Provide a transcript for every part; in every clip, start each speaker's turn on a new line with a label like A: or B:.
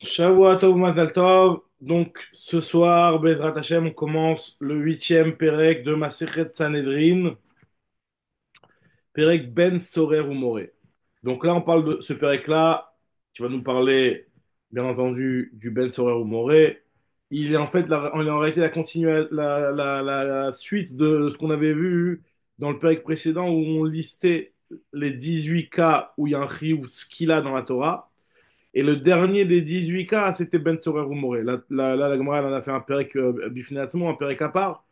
A: Shavua Tov Mazal Tov. Donc ce soir, Bezrat Hashem, on commence le huitième Pérec de Masechet Sanhedrin, Pérec Ben Sorer Umoré. Donc là, on parle de ce Pérec-là, qui va nous parler, bien entendu, du Ben Sorer Umoré. Il est en fait, on a en réalité la suite de ce qu'on avait vu dans le Pérec précédent où on listait les 18 cas où il y a un Chiyuv Skila dans la Torah. Et le dernier des 18 cas, c'était Ben Sorer Umoré. Là, la Gemara, elle en a fait un Pérec Bifinatement, un Pérec à part.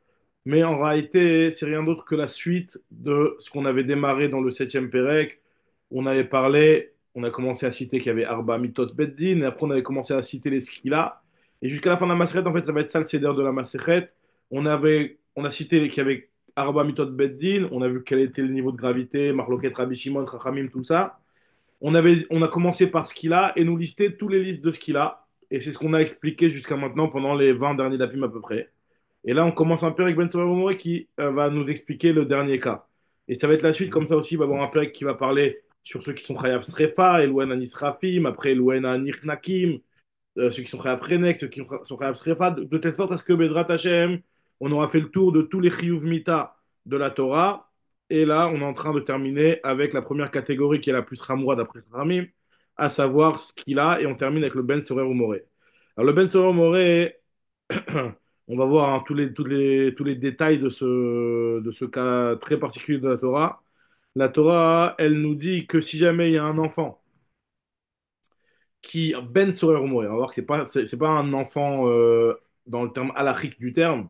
A: Mais en réalité, c'est rien d'autre que la suite de ce qu'on avait démarré dans le septième Pérec. On avait parlé, on a commencé à citer qu'il y avait Arba Mitot Beddin, et après on avait commencé à citer les Skila. Et jusqu'à la fin de la Maseret, en fait, ça va être ça le Seder de la Maseret. On a cité qu'il y avait Arba Mitot Beddin, on a vu quel était le niveau de gravité, Marloket Rabbi Shimon, Chachamim, tout ça. On a commencé par ce qu'il a et nous lister tous les listes de ce qu'il a. Et c'est ce qu'on a expliqué jusqu'à maintenant pendant les 20 derniers dapim à peu près. Et là, on commence un peu avec Ben Sorour qui va nous expliquer le dernier cas. Et ça va être la suite, comme ça aussi, il va y avoir un Pérec qui va parler sur ceux qui sont Chayav Srefa, Elouen Anis Rafim, après Elouen Anis Nakim, ceux qui sont Chayav Renek, ceux qui sont Chayav Srefa, de telle sorte à ce que Bedrat Hashem, on aura fait le tour de tous les Chiyuv Mita de la Torah. Et là, on est en train de terminer avec la première catégorie qui est la plus Ramoua d'après Ramim, à savoir ce qu'il a, et on termine avec le Ben Sorer Umoré. Alors, le Ben Sorer Umoré, on va voir hein, tous les détails de ce cas très particulier de la Torah. La Torah, elle nous dit que si jamais il y a un enfant qui ben sorer ou mourir, on va voir que c'est pas un enfant dans le terme halachique du terme,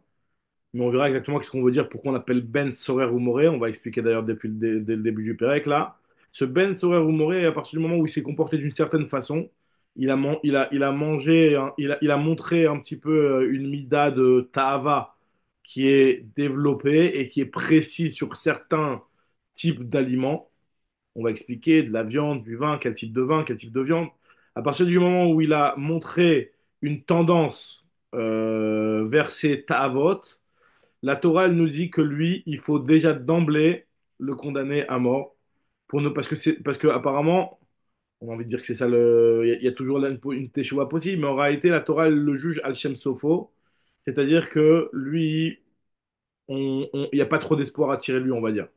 A: mais on verra exactement ce qu'on veut dire, pourquoi on appelle ben sorer ou mourir. On va expliquer d'ailleurs dès le début du Pérec là. Ce ben sorer ou mourir, à partir du moment où il s'est comporté d'une certaine façon, il a mangé, hein, il a montré un petit peu une mida de ta'ava qui est développée et qui est précise sur certains types d'aliments. On va expliquer de la viande, du vin, quel type de viande. À partir du moment où il a montré une tendance vers ses ta'avot, la Torah, elle nous dit que lui, il faut déjà d'emblée le condamner à mort. Parce que apparemment, on a envie de dire que c'est ça il y a toujours là une teshuva possible, mais en réalité, la Torah, elle le juge al-shem sofo. C'est-à-dire que lui, il n'y a pas trop d'espoir à tirer de lui, on va dire.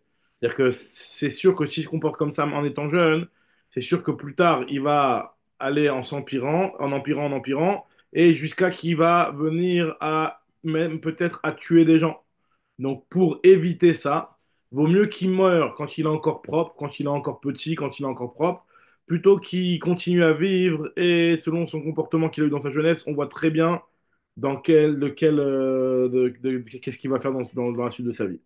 A: C'est-à-dire que c'est sûr que s'il se comporte comme ça en étant jeune, c'est sûr que plus tard, il va aller en s'empirant, en empirant, et jusqu'à qu'il va venir à même peut-être à tuer des gens. Donc pour éviter ça, vaut mieux qu'il meure quand il est encore propre, quand il est encore petit, quand il est encore propre, plutôt qu'il continue à vivre et selon son comportement qu'il a eu dans sa jeunesse, on voit très bien qu'est-ce qu'il va faire dans la suite de sa vie.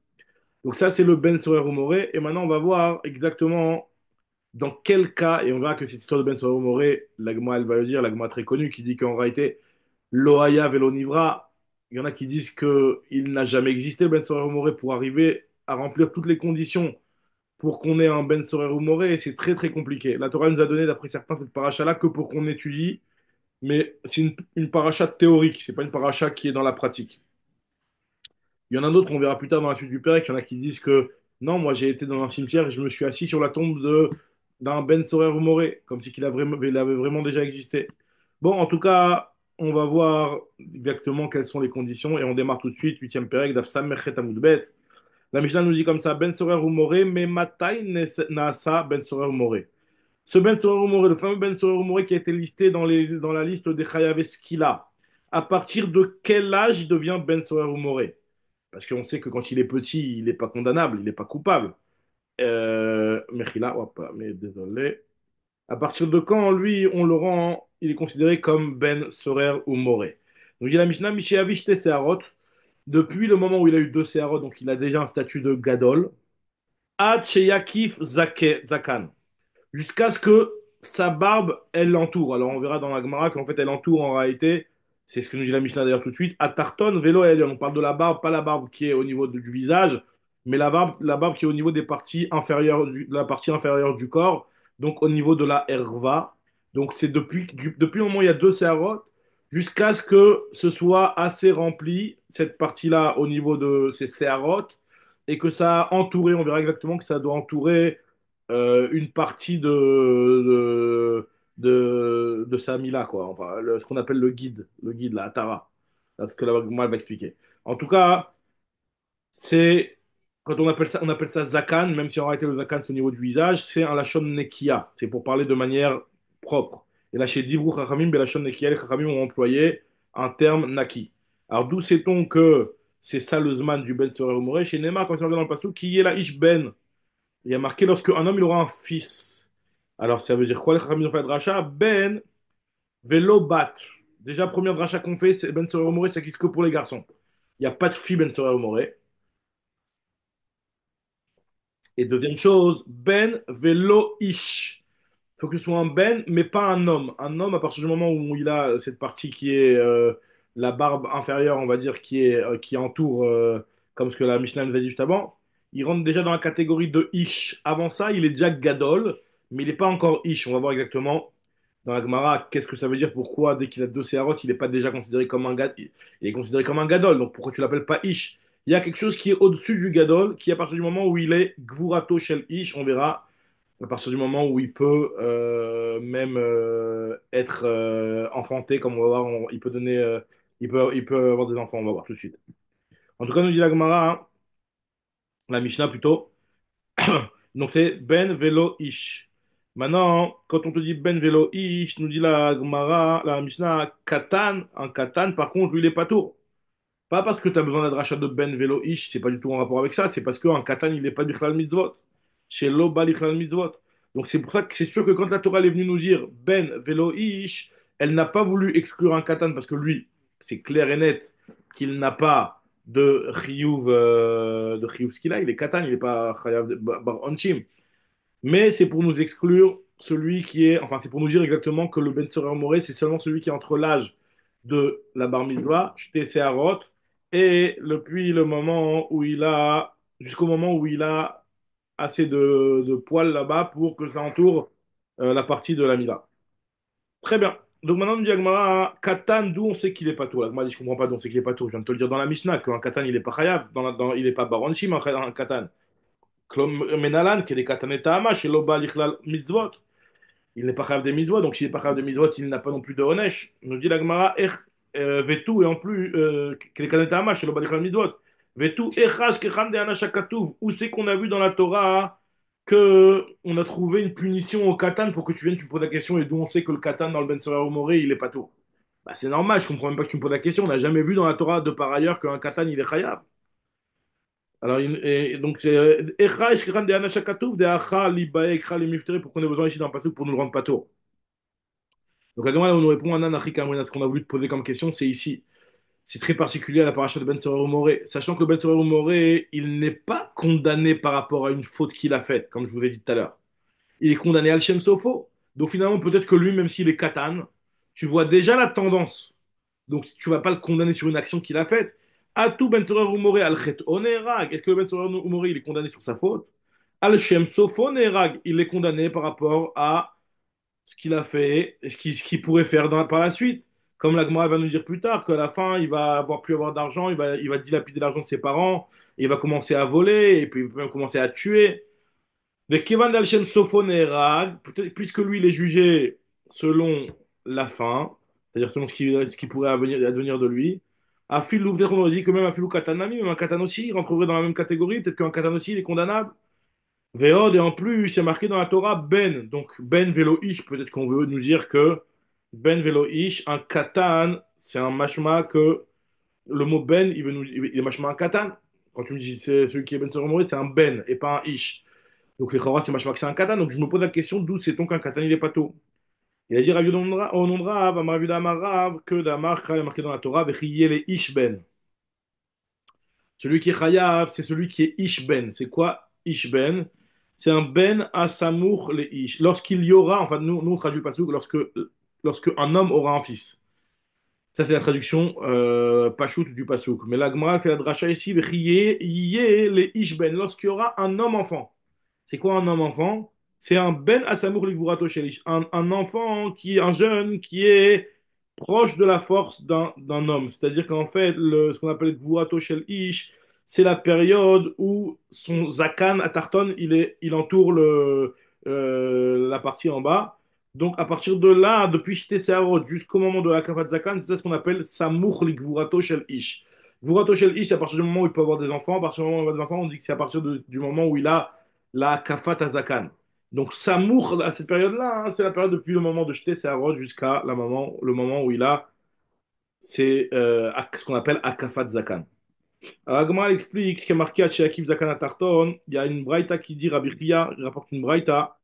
A: Donc ça, c'est le Ben Sorer Umoré. Et maintenant, on va voir exactement dans quel cas, et on verra que cette histoire de Ben Sorer Umoré, l'Agma, elle va le dire, l'Agma très connue, qui dit qu'en réalité, Loaya Velonivra, il y en a qui disent qu'il n'a jamais existé, le Ben Sorer Umoré, pour arriver à remplir toutes les conditions pour qu'on ait un Ben Sorer Umoré, et c'est très très compliqué. La Torah nous a donné, d'après certains, cette paracha-là que pour qu'on étudie, mais c'est une paracha théorique, c'est pas une paracha qui est dans la pratique. Il y en a d'autres, on verra plus tard dans la suite du Pérec, il y en a qui disent que non, moi j'ai été dans un cimetière et je me suis assis sur la tombe d'un Ben Sorer Umoré, comme si il avait vraiment déjà existé. Bon, en tout cas, on va voir exactement quelles sont les conditions et on démarre tout de suite, huitième Pérec, d'Afsam Merchet Amudbet. La Mishnah nous dit comme ça, Ben Sorer Umoré, mais Matai Naasa Ben Sorer Umoré. Ce Ben Sorer Umoré, le fameux Ben Sorer Umoré qui a été listé dans la liste des Chayav Eskila, à partir de quel âge il devient Ben Sorer Umoré? Parce qu'on sait que quand il est petit, il n'est pas condamnable, il n'est pas coupable. Mechila, hop, mais désolé. À partir de quand, lui, on le rend, il est considéré comme Ben Sorer ou Moré. Donc il y a la Mishnah, Mishéavish Seharot, depuis le moment où il a eu deux Seharot, donc il a déjà un statut de Gadol, Ad Sheyakif Zakan jusqu'à ce que sa barbe, elle l'entoure. Alors on verra dans la Gemara qu'en fait elle entoure en réalité, c'est ce que nous dit la Mishnah d'ailleurs tout de suite, à Tarton, vélo et on parle de la barbe, pas la barbe qui est au niveau du visage, mais la barbe qui est au niveau des parties inférieures de la partie inférieure du corps, donc au niveau de la herva. Donc c'est depuis le moment où il y a deux séarotes, jusqu'à ce que ce soit assez rempli, cette partie-là au niveau de ces séarotes, et que ça a entouré, on verra exactement que ça doit entourer une partie de sa Mila, quoi. Enfin, ce qu'on appelle le guide, la Tara. C'est ce que la Gemara va expliquer. En tout cas, c'est quand on appelle ça zakan, même si en réalité le zakan c'est au niveau du visage, c'est un lashon nekia. C'est pour parler de manière propre. Et là, chez Dibrou Chachamim, Belashon nekia, les Chachamim ont employé un terme naki. Alors d'où sait-on que c'est ça le zman du ben Sorel Moré? Chez Neymar, quand c'est marqué dans le passage, qui est la ish ben. Il y a marqué lorsque un homme il aura un fils. Alors ça veut dire quoi les Chachamim ont fait de rachat? Ben velo bat. Déjà, première rachat qu'on fait, c'est ben Sorel Moré, ça existe que pour les garçons. Il n'y a pas de fille ben Sorel Moré. Et deuxième chose, ben velo ish. Il faut que ce soit un ben, mais pas un homme. Un homme, à partir du moment où il a cette partie qui est la barbe inférieure, on va dire, qui entoure, comme ce que la Mishnah nous a dit juste avant, il rentre déjà dans la catégorie de ish. Avant ça, il est déjà gadol, mais il n'est pas encore ish. On va voir exactement dans la Gemara qu'est-ce que ça veut dire, pourquoi dès qu'il a deux séharotes, il n'est pas déjà considéré comme un gadol. Il est considéré comme un gadol, donc pourquoi tu l'appelles pas ish? Il y a quelque chose qui est au-dessus du gadol, qui à partir du moment où il est gvurato shel ish, on verra à partir du moment où il peut même être enfanté, comme on va voir, il peut donner, il peut avoir des enfants, on va voir tout de suite. En tout cas, nous dit la Gemara, hein, la Mishnah plutôt. Donc c'est Ben Velo Ish. Maintenant, quand on te dit Ben Velo Ish, nous dit la Gemara, la Mishnah, Katan, un Katan, par contre, lui, il est pas tout. Pas parce que tu as besoin d'un rachat de Ben Velo Ish, c'est pas du tout en rapport avec ça, c'est parce qu'un Katan, il n'est pas Bichlal Mitzvot. Chez Lo Ba Bichlal Mitzvot. Donc c'est pour ça que c'est sûr que quand la Torah elle est venue nous dire Ben Velo Ish, elle n'a pas voulu exclure un Katan parce que lui, c'est clair et net qu'il n'a pas de Chiyuv ce qu'il a, il est Katan, il n'est pas Chayav Bar Onchim. Mais c'est pour nous exclure celui qui est, enfin, c'est pour nous dire exactement que le Ben Sorer Moré, c'est seulement celui qui est entre l'âge de la bar mitzvah, Shté Seharot, et depuis le moment où il a, jusqu'au moment où il a assez de poils là-bas pour que ça entoure la partie de la Mila. Très bien. Donc maintenant, nous dit Agmara, Katan, d'où on sait qu'il est pas tout. Agmara dit, je comprends pas d'où on sait qu'il est pas tout. Je viens de te le dire dans la Mishnah, qu'un Katan, il est pas Chayav, il est pas Baronchim, un Katan. Menalan, qui est des Kataneta Hama, chez Loba Lichlal Mitzvot. Il n'est pas chaf des mitzvot, donc s'il n'est pas chaf des mitzvot, il n'a pas non plus de onesh. Nous dit la Gemara, vetu, et en plus, les kanetama, chez le badichal mitzvot. Vetu, echas, kechan de anashakatuv. Où c'est qu'on a vu dans la Torah que on a trouvé une punition au katan pour que tu viennes, tu me poses la question, et d'où on sait que le katan dans le Ben Sorer Moré, il est pas tout. Bah, c'est normal, je comprends même pas que tu me poses la question. On n'a jamais vu dans la Torah de par ailleurs qu'un katan, il est chayav. Alors, et donc, c'est Echa, Eshkechan de Anashakatuv, de Acha, Libae, Ekra, les Mifteri, pour qu'on ait besoin ici dans le passage pour nous le rendre pas tôt. Donc, la Gemara, on nous répond, Anan, Achik, Amrina, ce qu'on a voulu te poser comme question, c'est ici. C'est très particulier à la paracha de Ben Sorer Moré. Sachant que le Ben Sorer Moré, il n'est pas condamné par rapport à une faute qu'il a faite, comme je vous l'ai dit tout à l'heure. Il est condamné al Shem Sofo. Donc, finalement, peut-être que lui, même s'il est katan, tu vois déjà la tendance. Donc, tu vas pas le condamner sur une action qu'il a faite. Atou Ben Sorer Moré al Chet Onerag. Est-ce que le Ben Sorer Moré, il est condamné sur sa faute? Al Shem Sofo Nerag. Il est condamné par rapport à ce qu'il a fait et ce qu'il pourrait faire par la suite. Comme l'Agma va nous dire plus tard, qu'à la fin, il va avoir plus avoir d'argent, il va dilapider l'argent de ses parents, il va commencer à voler, et puis il peut même commencer à tuer. Mais Kevan Dalshem Sophon et Rag, puisque lui, il est jugé selon la fin, c'est-à-dire selon ce qui pourrait advenir de lui, Afilou, peut-être on aurait dit que même Afilou Katanami, même un Katan aussi, il rentrerait dans la même catégorie, peut-être qu'un Katan aussi, il est condamnable. Véod, et en plus, il y a marqué dans la Torah Ben. Donc, Ben Velo Ish, peut-être qu'on veut nous dire que Ben Velo Ish, un katan, c'est un mashma que le mot Ben, il est mashma un katan. Quand tu me dis c'est celui qui est Ben Soromori, c'est un Ben et pas un Ish. Donc, les Chorats, c'est mashma que c'est un katan. Donc, je me pose la question d'où sait-on qu'un katan, il est pas tôt. Il a dit Rav Yudon- au nom de Rav, Amar Rav Amar Rav, que Damar, il est marqué dans la Torah, Vechiye les Ish Ben. Celui qui est chayav, c'est celui qui est ishben. C'est quoi ishben? C'est un ben à samour les ish. Lorsqu'il y aura, enfin nous on traduit le pasuk, lorsque un homme aura un fils. Ça c'est la traduction pachout du pasuk. Mais la Gemara fait la dracha ici, yé les ishben. Lorsqu'il y aura un homme enfant. C'est quoi un homme enfant? C'est un ben à samour ligvurato shelish. Un enfant un jeune qui est proche de la force d'un homme. C'est-à-dire qu'en fait, ce qu'on appelle Gvurato Shel Ish, c'est la période où son zakan à Tarton, il entoure la partie en bas. Donc, à partir de là, depuis Shte Seharot jusqu'au moment de la Kafat Zakan, c'est ça ce qu'on appelle Samour Likvurato Shel Ish. Gvurato Shel Ish, c'est à partir du moment où il peut avoir des enfants. À partir du moment où il a des enfants, on dit que c'est à partir du moment où il a la Kafat Zakan. Donc, Samour, à cette période-là, hein, c'est la période depuis le moment de Shte Seharot jusqu'à le moment où il a ce qu'on appelle Akafat Zakan. Alors, Agma explique ce qui est marqué à Sheakif Zakan Atarton. Il y a une braïta qui dit, Rabbi Chia rapporte une braïta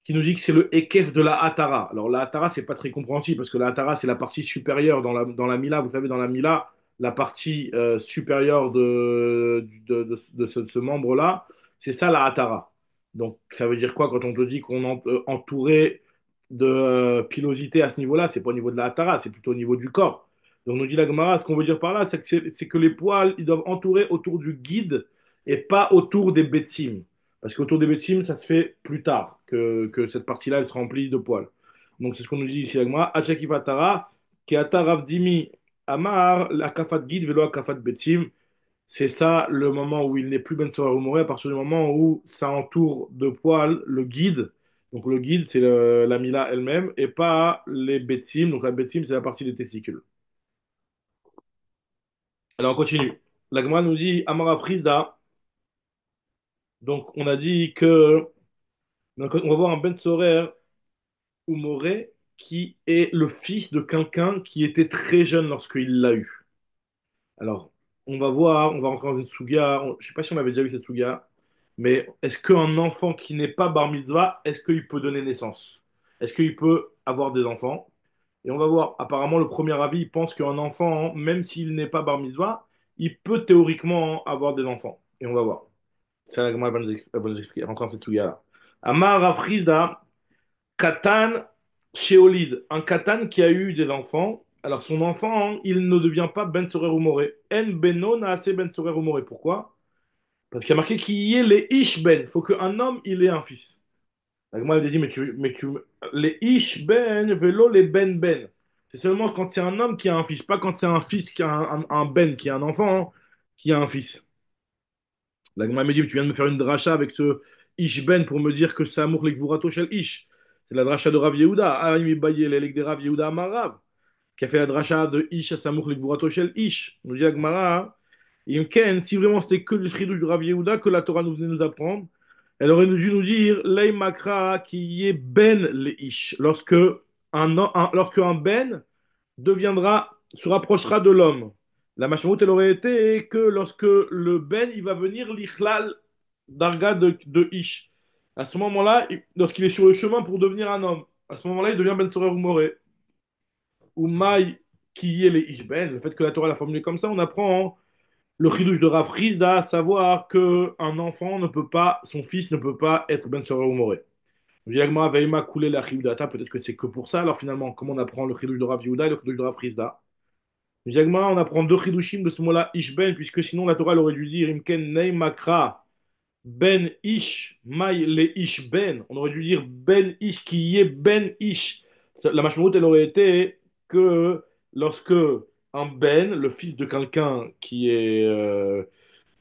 A: qui nous dit que c'est le Ekef de la Hatara. Alors la Hatara, c'est pas très compréhensible parce que la Hatara, c'est la partie supérieure dans la Mila. Vous savez, dans la Mila, la partie supérieure de ce membre-là, c'est ça la Hatara. Donc ça veut dire quoi quand on te dit qu'on est entouré de pilosité à ce niveau-là? C'est pas au niveau de la Hatara, c'est plutôt au niveau du corps. Donc nous dit la Gemara, ce qu'on veut dire par là, c'est que les poils, ils doivent entourer autour du guide et pas autour des betsim. Parce qu'autour des betsim, ça se fait plus tard que cette partie-là, elle se remplit de poils. Donc c'est ce qu'on nous dit ici avec moi. Achakivatara, Keata Ravdimi Amar, la kafat guide velo kafat betsim. C'est ça le moment où il n'est plus Ben Sora Umoré, à partir du moment où ça entoure de poils le guide. Donc le guide, c'est la Mila elle-même, et pas les betsim. Donc la betsim, c'est la partie des testicules. Alors on continue. La Gemara nous dit Amara Frisda. Donc on a dit que. Donc, on va voir un Ben Sorer Umoré qui est le fils de quelqu'un qui était très jeune lorsqu'il l'a eu. Alors, on va rentrer dans une souga. Je sais pas si on avait déjà vu cette souga, mais est-ce qu'un enfant qui n'est pas bar mitzvah, est-ce qu'il peut donner naissance? Est-ce qu'il peut avoir des enfants? Et on va voir. Apparemment, le premier avis, il pense qu'un enfant, même s'il n'est pas bar mitzvah, il peut théoriquement avoir des enfants. Et on va voir. Ça, la Gemara va nous expliquer. Rentrer dans cette souga-là. Amar Rafrizda, Katan Sheolid, un Katan qui a eu des enfants. Alors son enfant, hein, il ne devient pas Ben Sorer ou Moré. En Beno assez Ben Sorer ou Moré. Pourquoi? Parce qu'il y a marqué qu'il y ait les Ish Ben. Il faut qu'un homme, il ait un fils. Donc moi, il a dit, les Ish Ben, vélo les Ben Ben. C'est seulement quand c'est un homme qui a un fils, pas quand c'est un fils qui a un Ben, qui a un enfant, hein, qui a un fils. La Gemara me dit, tu viens de me faire une dracha avec ce Ish Ben pour me dire que c'est amour l'ikvurato shel Ish. C'est la dracha de Rav Yehuda. Ah, il m'a l'élec de Rav Yehuda Amarav, qui a fait la dracha de Ish à Samour l'ikvurato shel Ish. On nous dit la Gemara, hein, Imken, si vraiment c'était que le chidouche de Rav Yehuda que la Torah nous venait nous apprendre, elle aurait dû nous dire Lei Makra qui est Ben le Ish. Lorsque un Ben se rapprochera de l'homme. La mashmout, elle aurait été que lorsque le Ben, il va venir l'ichlal d'arga de Ish. À ce moment-là, lorsqu'il est sur le chemin pour devenir un homme, à ce moment-là, il devient Ben Sorer ou Moré. Ou Maï, qui est les Ish Ben. Le fait que la Torah l'a formulé comme ça, on apprend, hein, le chidouche de Rav Rizda, à savoir que un enfant ne peut pas, son fils ne peut pas être Ben Sorer ou Moré. Diagma Veima coulé la Chiyudata, peut-être que c'est que pour ça. Alors finalement, comment on apprend le chidouche de Rav Yehuda et le chidouche de Rav Rizda? Jagma, on apprend deux chidushim de ce mot-là, Ishben, puisque sinon la Torah elle aurait dû dire Imken Nei Makra Ben Ish Mai le Ish Ben. On aurait dû dire Ben Ish qui est Ben Ish. La mashmout elle aurait été que lorsque un Ben, le fils de quelqu'un qui est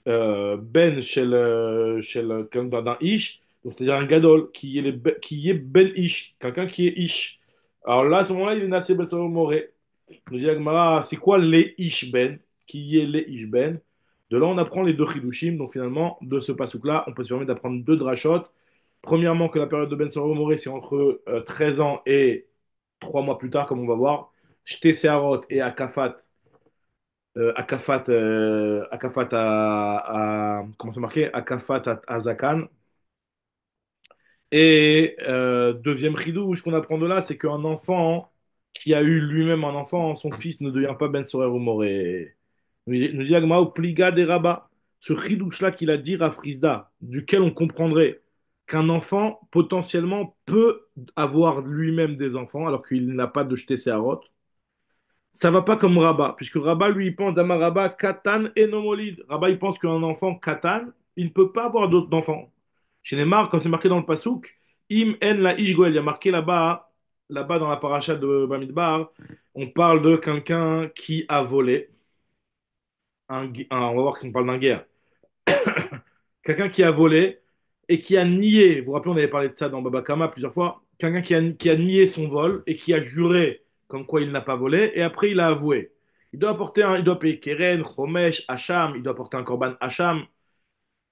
A: Ben d'un Ish, donc c'est-à-dire un Gadol, qui est Ben Ish, quelqu'un qui est Ish. Alors là, à ce moment-là, il est Natsé Ben Moré. Nous dit la Gemara, c'est quoi les Ishben? Qui est les Ishben? De là, on apprend les deux Chidushim. Donc finalement, de ce passouk-là, on peut se permettre d'apprendre deux drachot. Premièrement, que la période de Ben Soro Moré, c'est entre 13 ans et 3 mois plus tard, comme on va voir. Shte Seharot et Akafat. Akafat comment c'est marqué? Akafat à Zakan. Et deuxième chidouche qu'on apprend de là, c'est qu'un enfant qui a eu lui-même un enfant, son fils ne devient pas Ben Sorer ou Moré. Nous dit Agmao, Pliga des Rabbats. Ce chidouche-là qu'il a dit à Frisda, duquel on comprendrait qu'un enfant potentiellement peut avoir lui-même des enfants alors qu'il n'a pas de jeter ses harotes. Ça va pas comme Rabat, puisque Rabat, lui, il pense d'Amaraba, Katan et Nomolid. Rabat, il pense qu'un enfant Katan, il ne peut pas avoir d'autres d'enfants. Chez les Marques, quand c'est marqué dans le Passouk, Im en la ish goel, il y a marqué là-bas dans la paracha de Bamidbar, on parle de quelqu'un qui a volé. On va voir si on parle d'un guerre. Quelqu'un qui a volé et qui a nié, vous vous rappelez, on avait parlé de ça dans Baba Kama plusieurs fois, quelqu'un qui a nié son vol et qui a juré comme quoi il n'a pas volé, et après il a avoué. Il doit payer Keren, Chomesh, Hacham, il doit porter un korban Hacham.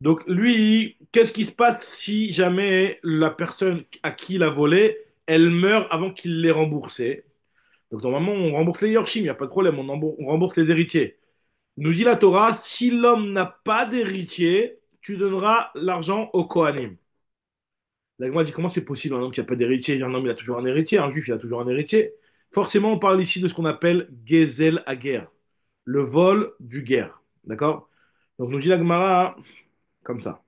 A: Donc lui, qu'est-ce qui se passe si jamais la personne à qui il a volé, elle meurt avant qu'il l'ait remboursé? Donc normalement, on rembourse les Yorshim, il n'y a pas de problème, on rembourse les héritiers. Nous dit la Torah, si l'homme n'a pas d'héritier, tu donneras l'argent au Kohanim. La dit comment c'est possible un homme qui n'a pas d'héritier? Un homme, il a toujours un héritier, un juif, il a toujours un héritier. Forcément, on parle ici de ce qu'on appelle Gezel Hager, le vol du guerre. D'accord? Donc nous dit la Gemara comme ça.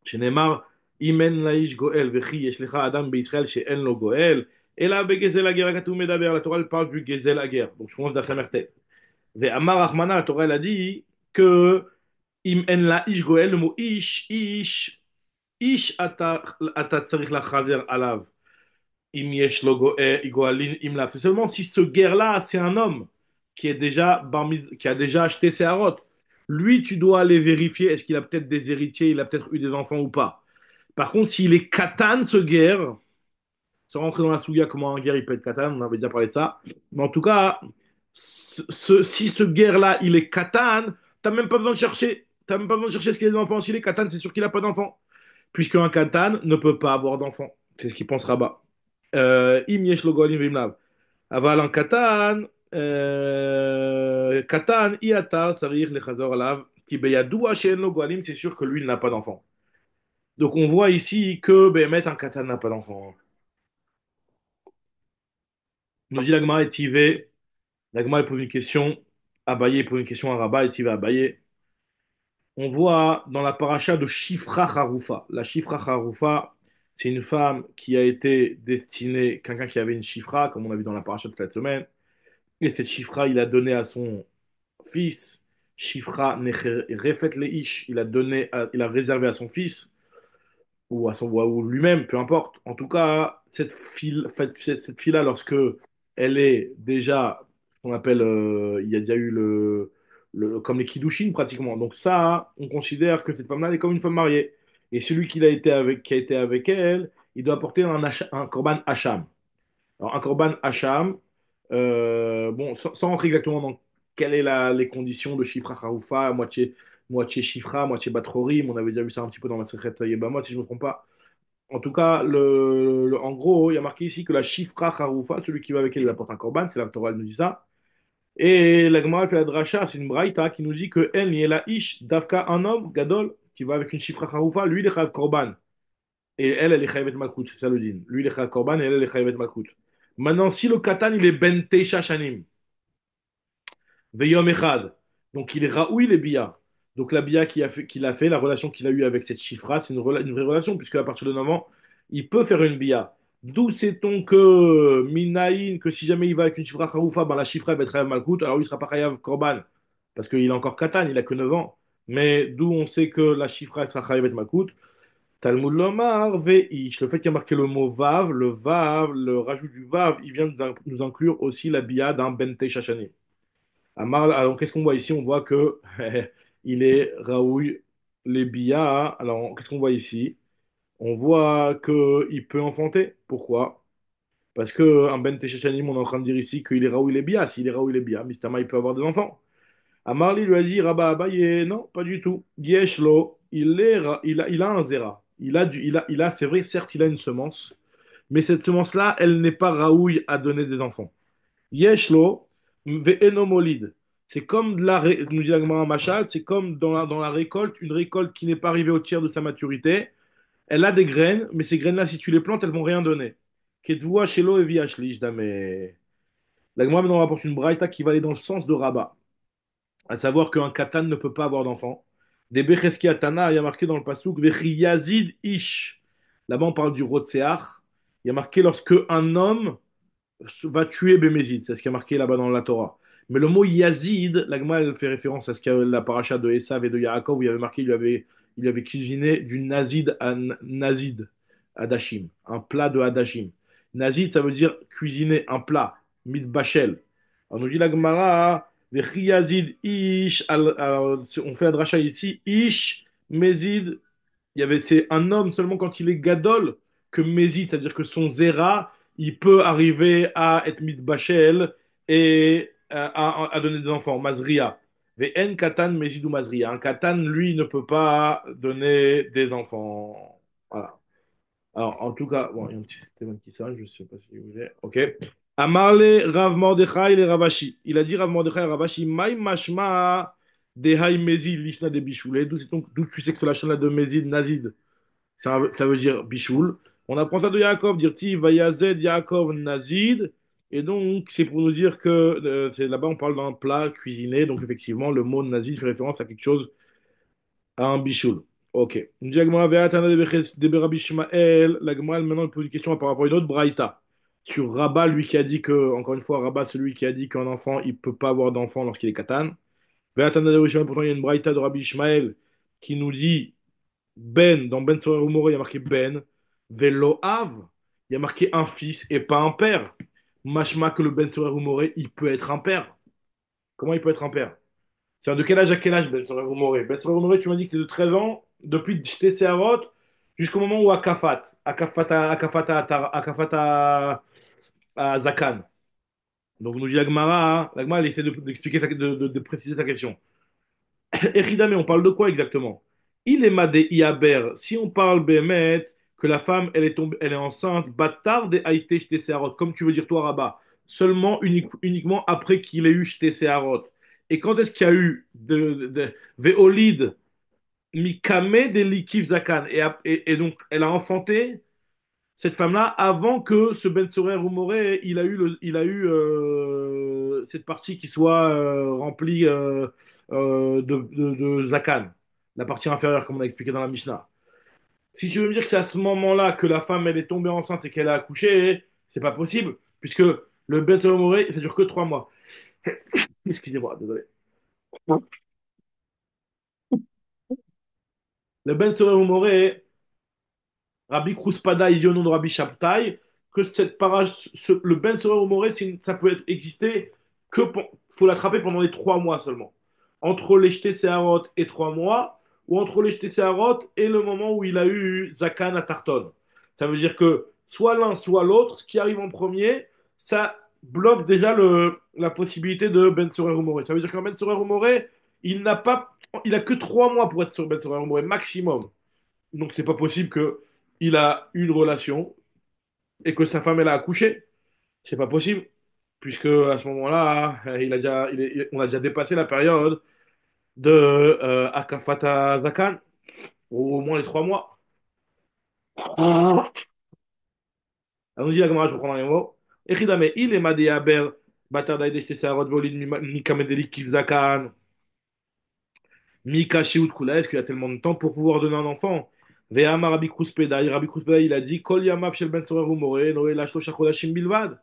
A: שנאמר, אם אין לאיש גואל וכי יש לך אדם בישראל שאין לו גואל, אלא בגזל הגר הכתוב מדבר, la Torah elle parle du גזל הגר. Donc je commence d'Af Samertet. ואמר רחמנא, la Torah elle a dit que אם אין לאיש גואל, le mot איש אתה צריך לחזר עליו. אם יש לו גואלין אם לאו. C'est seulement si ce guerre-là, c'est un homme qui a déjà acheté ses harotes. Lui, tu dois aller vérifier, est-ce qu'il a peut-être des héritiers, il a peut-être eu des enfants ou pas. Par contre, s'il est katan, ce guerre, sans rentrer dans la souga, comment un guerre il peut être katan, on avait déjà parlé de ça. Mais en tout cas, si ce guerre-là, il est katan, t'as même pas besoin de chercher. T'as même pas besoin de chercher ce qu'il a des enfants. S'il est katan, c'est sûr qu'il a pas d'enfants. Puisque un katan ne peut pas avoir d'enfants. C'est ce qu'il pense Rabat. Im yesh lo golim vimlav. Aval en katan, katan, iatar, tsarich lechazor alav. Ki beyadua she'en lo golim, c'est sûr que lui, il n'a pas d'enfant. Donc on voit ici que Béhémet, un katan n'a pas d'enfant. Nous dit l'agma et Tivé. L'agma pose une question. Abaye pose une question à Rabat et Tivé Abaye. On voit dans la paracha de Shifra Haroufa. La Shifra Haroufa, c'est une femme qui a été destinée, quelqu'un qui avait une Shifra, comme on a vu dans la paracha de cette semaine. Et cette Shifra, il a donné à son fils. Shifra Refet Leish, il a réservé à son fils. Ou lui-même, peu importe. En tout cas, cette fille-là, lorsque elle est déjà, ce qu'on appelle, il y a déjà eu comme les Kiddushin pratiquement. Donc ça, on considère que cette femme-là elle est comme une femme mariée. Et celui qui a été avec elle, il doit apporter un korban hacham. Alors un korban hacham, bon, sans rentrer exactement dans quelles sont les conditions de Shifra Haroufa, moitié Shifra, moitié Batrorim. On avait déjà vu ça un petit peu dans la Secret Yebamot, si je ne me trompe pas. En tout cas, en gros, il y a marqué ici que la Shifra Haroufa, celui qui va avec elle, il apporte un korban, c'est la Torah, elle nous dit ça. Et la Gemara fait la dracha, c'est une braïta qui nous dit que elle, ni la ish, davka, un homme, gadol, qui va avec une Shifra Haroufa, lui, il est chayav korban. Et elle est chayavet malkout, c'est ça le din. Lui, il est chayav korban et elle est chayavet malkout. Maintenant, si le katan, il est ben teisha shanim, Veyom Echad. Donc il est Raoui les bia. Donc la bia qu'il a fait, la relation qu'il a eue avec cette chifra, c'est une vraie relation, puisque à partir de 9 ans, il peut faire une bia. D'où sait-on que Minaïn, que si jamais il va avec une chifra Haroufa, ben la chifra elle va être Chayav Malkout, alors lui il sera pas Chayav Korban, parce qu'il est encore Katan, il a que 9 ans. Mais d'où on sait que la chifra elle sera Chayav Malkout. Talmud Lomar, Veish. Le fait qu'il y a marqué le mot Vav, le rajout du Vav, il vient nous inclure aussi la bia d'un Bente Shachani. Alors, qu'est-ce qu'on voit ici? On voit que il est Raoul les Bia. Alors, qu'est-ce qu'on voit ici? On voit que il peut enfanter. Pourquoi? Parce que un Ben Teshachanim, on est en train de dire ici qu'il est Raoul les Bia. S'il est Raoul les Bia, Mistama, il peut avoir des enfants. Amarli lui a dit, Rabba Abaye, non, pas du tout. Yeshlo, il a un zéra. C'est vrai, certes, il a une semence, mais cette semence-là, elle n'est pas Raoul à donner des enfants. Yeshlo ve'enomolid. C'est comme nous dit la Gemara Machal, c'est comme dans la récolte, une récolte qui n'est pas arrivée au tiers de sa maturité. Elle a des graines, mais ces graines-là, si tu les plantes, elles vont rien donner. Ketvua shelo evi ashlish dame. La Gemara maintenant rapporte une braïta qui va aller dans le sens de Rabat, à savoir qu'un katan ne peut pas avoir d'enfant. Des becheski atana, il y a marqué dans le pasuk vechi yazid ish. Là-bas, on parle du rotseach. Il y a marqué lorsque un homme va tuer Bémézid, c'est ce qui est marqué là-bas dans la Torah. Mais le mot Yazid, l'Agma, elle fait référence à ce qu'il y a la paracha de Esav et de Yaakov, où il y avait marqué il avait cuisiné du nazid à Dashim, un plat de Hadashim. Nazid, ça veut dire cuisiner un plat, mitbachel. Alors nous dit la Gemara, Vechi Yazid ish, on fait la dracha ici, ish, mezid, c'est un homme seulement quand il est gadol que Mézid, c'est-à-dire que son zéra, il peut arriver à être mitbachel et à donner des enfants, mazria. Ve'en katan Mézid ou mazria. Un katan, lui, ne peut pas donner des enfants. Voilà. Alors, en tout cas, bon, il y a un petit Stéphane qui s'arrête, je ne sais pas si vous voulez. Ok. Amarle Rav Mordechai le Ravashi. Il a dit Rav Mordechai le Ravashi, Maï mashma de Haï Mézid lishna de Bichoulé. D'où tu sais que c'est la chaîne de Mézid, Nazid. Ça veut dire Bichoul. On apprend ça de Yaakov, dire Ti Vayazed Yaakov Nazid. Et donc, c'est pour nous dire que là-bas, on parle d'un plat cuisiné. Donc, effectivement, le mot Nazid fait référence à quelque chose, à un bichoul. Ok. On dit Agmara Ve'atana de Rabbi Ishmael. La Gemara, maintenant, elle pose une question par rapport à une autre braïta. Sur Rabat, lui qui a dit que, encore une fois, Rabat, celui qui a dit qu'un enfant, il peut pas avoir d'enfant lorsqu'il est katan. Ve'atana de Rabbi Ishmael, pourtant, il y a une braïta de Rabbi Ishmael qui nous dit Ben, dans Ben Sorer Umore, il y a marqué Ben. Velo Av, il y a marqué un fils et pas un père. Mashma que le Ben Sorer Umore, il peut être un père. Comment il peut être un père? C'est de quel âge à quel âge Ben Sorer Umore? Ben Sorer Umore, tu m'as dit qu'il est de 13 ans, depuis Jete Seharot, jusqu'au moment où Akafat. Akafat à Zakan. Donc nous dit l'Agmara, hein, l'Agmara, elle essaie d'expliquer, de préciser ta question. Echida, mais on parle de quoi exactement? Il est madé iaber. Si on parle bémet, que la femme, elle est tombée, elle est enceinte, bâtard de haïté jeté séharot, comme tu veux dire toi, Rabat, seulement uniquement après qu'il ait eu jeté séharot. Et quand est-ce qu'il y a eu de Véolide, Mikame de Likif Zakan, et donc elle a enfanté cette femme-là avant que ce Ben Sorer Rumoré, il a eu cette partie qui soit remplie de Zakan, la partie inférieure, comme on a expliqué dans la Mishnah. Si tu veux me dire que c'est à ce moment-là que la femme elle est tombée enceinte et qu'elle a accouché, c'est pas possible, puisque le Ben Sorer Rumoré, ça dure que 3 mois. Excusez-moi, désolé. Le Ben Sorer Rumoré, Rabbi Krouspada, il dit au nom de Rabbi Shabtai que le Ben Sora Moré, ça peut exister que faut l'attraper pendant les 3 mois seulement. Entre les jetés Séharot et 3 mois, ou entre les jetés Séharot et le moment où il a eu Zakan à Tarton. Ça veut dire que soit l'un, soit l'autre, ce qui arrive en premier, ça bloque déjà la possibilité de Ben Sora Moré. Ça veut dire qu'un Ben Sora Moré, il a que 3 mois pour être sur Ben Sora Moré, maximum. Donc c'est pas possible que il a eu une relation et que sa femme elle a accouché. C'est pas possible puisque à ce moment-là, on a déjà dépassé la période de Akafata Zakan, au moins les 3 mois. Alors, on dit la Gemara, je reprends les mots. Echidame, il est madé aber, batardaï de Sarot volin, Mikamedelik Kif Zakan, Mika Shiut Kula, est-ce qu'il y a tellement de temps pour pouvoir donner un enfant? Ve'amar Rabbi Kruspeda, Rabbi Kruspeda, il a dit, Kol Yamav Shel Ben Sorer Umore, Noé Lashto Shachodashim Bilvad.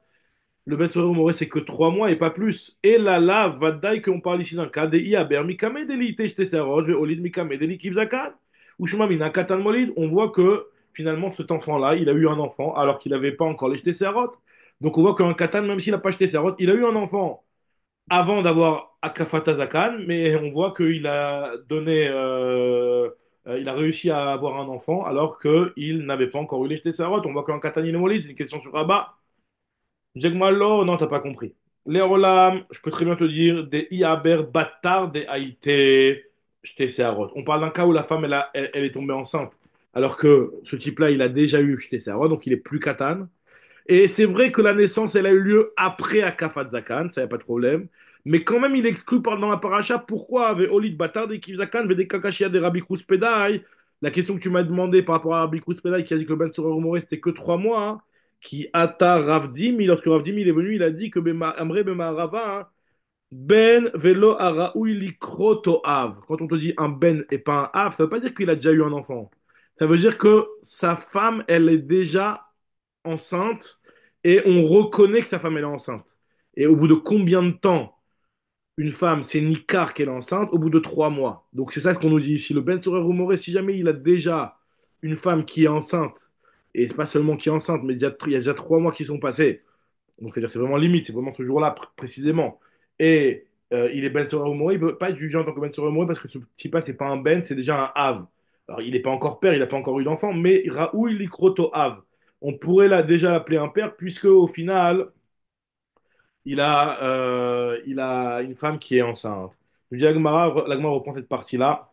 A: Le Ben Sorer Umore, c'est que 3 mois et pas plus. Et là, Vadaï, qu'on parle ici d'un cas, de Iaber, Mikame Deli Teshte Sarot, Ve'olid Mikame Deli Kif Zakan. Ou Shumamina Katan Molid, on voit que finalement, cet enfant-là, il a eu un enfant alors qu'il n'avait pas encore les jeté Sarot. Donc on voit qu'un Katan, même s'il n'a pas jeté Sarot, il a eu un enfant avant d'avoir Akafata Zakan, mais on voit qu'il a il a réussi à avoir un enfant alors qu'il n'avait pas encore eu les Sarot. On voit qu'un Katan il est molide, c'est une question sur Rabat. Jegmalo, non, t'as pas compris. Les Rolam, je peux très bien te dire, des Iaber Batar, des Haïté, jeté Sarot. On parle d'un cas où la femme, elle est tombée enceinte, alors que ce type-là, il a déjà eu jeté Sarot, donc il est plus Katan. Et c'est vrai que la naissance, elle a eu lieu après Akafat Zakan, ça y a pas de problème. Mais quand même, il est exclu dans la paracha. Pourquoi avec Olid Batard et Kiv Zakan, avec des Kakashia des Rabbi Krouspedai? La question que tu m'as demandé par rapport à Rabbi Krouspedai qui a dit que le Ben Sora Rumoré c'était que 3 mois, hein, qui ata Ravdim, lorsque Ravdim il est venu, il a dit que Amre Bema Rava, hein, Ben Velo Araoui Likroto Av. Quand on te dit un Ben et pas un Av, ça veut pas dire qu'il a déjà eu un enfant. Ça veut dire que sa femme, elle est déjà enceinte et on reconnaît que sa femme elle est enceinte. Et au bout de combien de temps une femme, c'est Nicar qu'elle est enceinte? Au bout de 3 mois. Donc c'est ça ce qu'on nous dit ici. Le Ben Sorer Rumoré, si jamais il a déjà une femme qui est enceinte, et c'est pas seulement qui est enceinte, mais il y a déjà 3 mois qui sont passés, donc c'est-à-dire c'est vraiment limite, c'est vraiment ce jour-là précisément. Et il est Ben Sorer Rumoré, il ne peut pas être jugé en tant que Ben Sorer Rumoré parce que ce type-là, c'est pas un Ben, c'est déjà un Av. Alors, il n'est pas encore père, il n'a pas encore eu d'enfant, mais Raoul Likroto Av. On pourrait là déjà l'appeler un père, puisque au final, il a une femme qui est enceinte. Je dis l'Agmara reprend cette partie-là.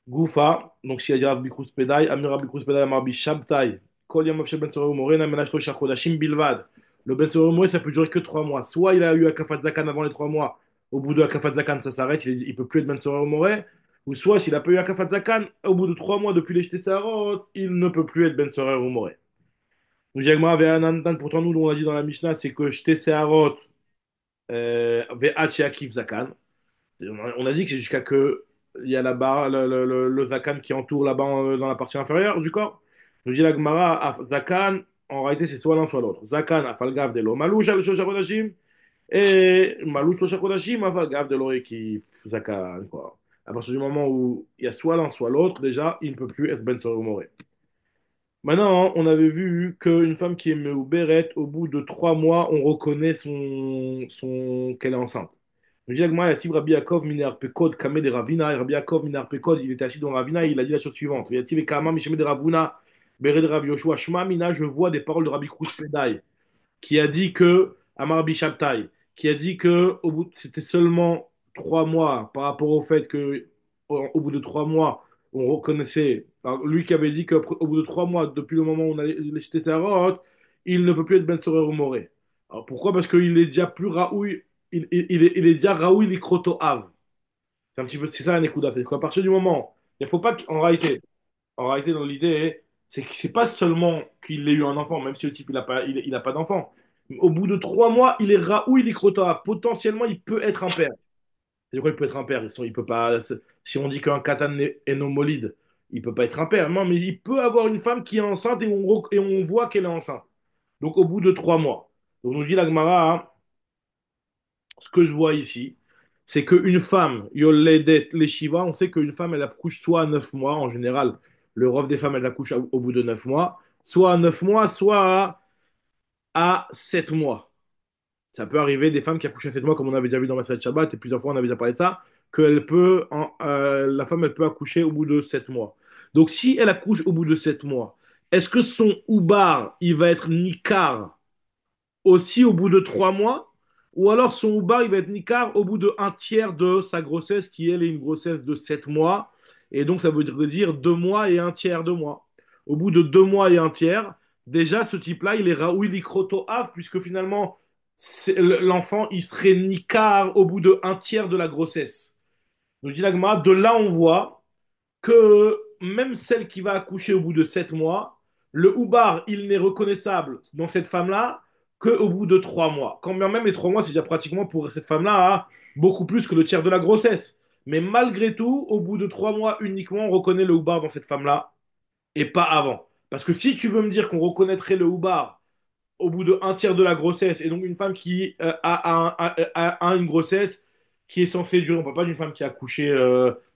A: Goufa, donc si il y a Rabbi Krouspedai, Amir Rabbi Krouspedai, Amar Rabbi Shabtai, Kol Yamav Shel Ben Soreh Morena, Menashto Shachodashim Bilvad. Le Ben Soreh Moré, ça peut durer que 3 mois. Soit il a eu Akafat Zakan avant les 3 mois, au bout de Akafat Zakan, ça s'arrête, il peut plus être Ben Soreh Moré. Ou soit s'il a pas eu Akafat Zakan, au bout de 3 mois depuis les Jetés Sarot, il ne peut plus être Ben Soreh Moré. Nous, Jagma avait un antan, pourtant nous, on l'a dit dans la Mishnah, c'est que Jetés Sarot, Ve'at Akif Zakan. On a dit que c'est jusqu'à que il y a la barre, le zakan qui entoure là-bas dans la partie inférieure du corps. Nous dit la Gemara, zakan, en réalité c'est soit l'un soit l'autre. Zakan, afalgav de lo malouch al shosha chodashim, et malouch shosha chodashim, afalgav de lo qui zakan, quoi. À partir du moment où il y a soit l'un soit l'autre, déjà, il ne peut plus être ben soromoré. Maintenant, on avait vu qu'une femme qui est Meuberet, au bout de 3 mois, on reconnaît qu'elle est enceinte. Je dis Agmara, Yativ Rabbi Yaakov Miner Pekod Kame de Ravina. Et Rabbi Yaakov Miner Pekod, il était assis dans Ravina, il a dit la chose suivante. Yativ et Kama Misheme de Ravuna, Bere de Rav Yoshua Shma Mina, je vois des paroles de Rabbi Krouspedai qui a dit que, Amar Bishabtai, qui a dit que c'était seulement 3 mois par rapport au fait que au bout de 3 mois, on reconnaissait, alors, lui qui avait dit qu'au bout de 3 mois, depuis le moment où on allait jeter sa rotte, il ne peut plus être Ben Sorer ou Moré. Alors pourquoi? Parce qu'il est déjà plus Raoui, il est déjà Raoui Likroto Av. C'est un petit peu, c'est ça un écouda. C'est qu'à partir du moment, il ne faut pas en réalité, dans l'idée, c'est que c'est pas seulement qu'il ait eu un enfant, même si le type il a pas d'enfant. Au bout de 3 mois, il est Raoult, il est Krotov. Potentiellement, il peut être un père. C'est quoi, il peut être un père? Il peut pas. Si on dit qu'un katan est nomolide, il peut pas être un père. Non, mais il peut avoir une femme qui est enceinte et on voit qu'elle est enceinte. Donc, au bout de 3 mois. Donc, nous dit la Gemara, hein, ce que je vois ici, c'est qu'une femme, yoledet les shiva, on sait qu'une femme, elle accouche soit à 9 mois, en général, le rov des femmes, elle accouche au bout de 9 mois, soit à 9 mois, soit à 7 mois. Ça peut arriver des femmes qui accouchent à 7 mois, comme on avait déjà vu dans Maseret Shabbat, et plusieurs fois on avait déjà parlé de ça, la femme, elle peut accoucher au bout de 7 mois. Donc si elle accouche au bout de 7 mois, est-ce que son oubar, il va être nikar aussi au bout de 3 mois, ou alors son oubar, il va être nicar au bout de un tiers de sa grossesse, qui elle est une grossesse de 7 mois, et donc ça veut dire 2 mois et un tiers de mois. Au bout de 2 mois et un tiers, déjà ce type-là, il est Raoui Likroto Av, puisque finalement, l'enfant, il serait nicar au bout de un tiers de la grossesse. Donc dit l'Agma, de là on voit que même celle qui va accoucher au bout de 7 mois, le oubar, il n'est reconnaissable dans cette femme-là qu'au bout de 3 mois. Quand bien même les 3 mois, c'est déjà pratiquement pour cette femme-là hein, beaucoup plus que le tiers de la grossesse. Mais malgré tout, au bout de 3 mois uniquement, on reconnaît le oubar dans cette femme-là et pas avant. Parce que si tu veux me dire qu'on reconnaîtrait le oubar au bout de un tiers de la grossesse, et donc une femme qui a une grossesse qui est censée durer, on parle pas d'une femme qui a accouché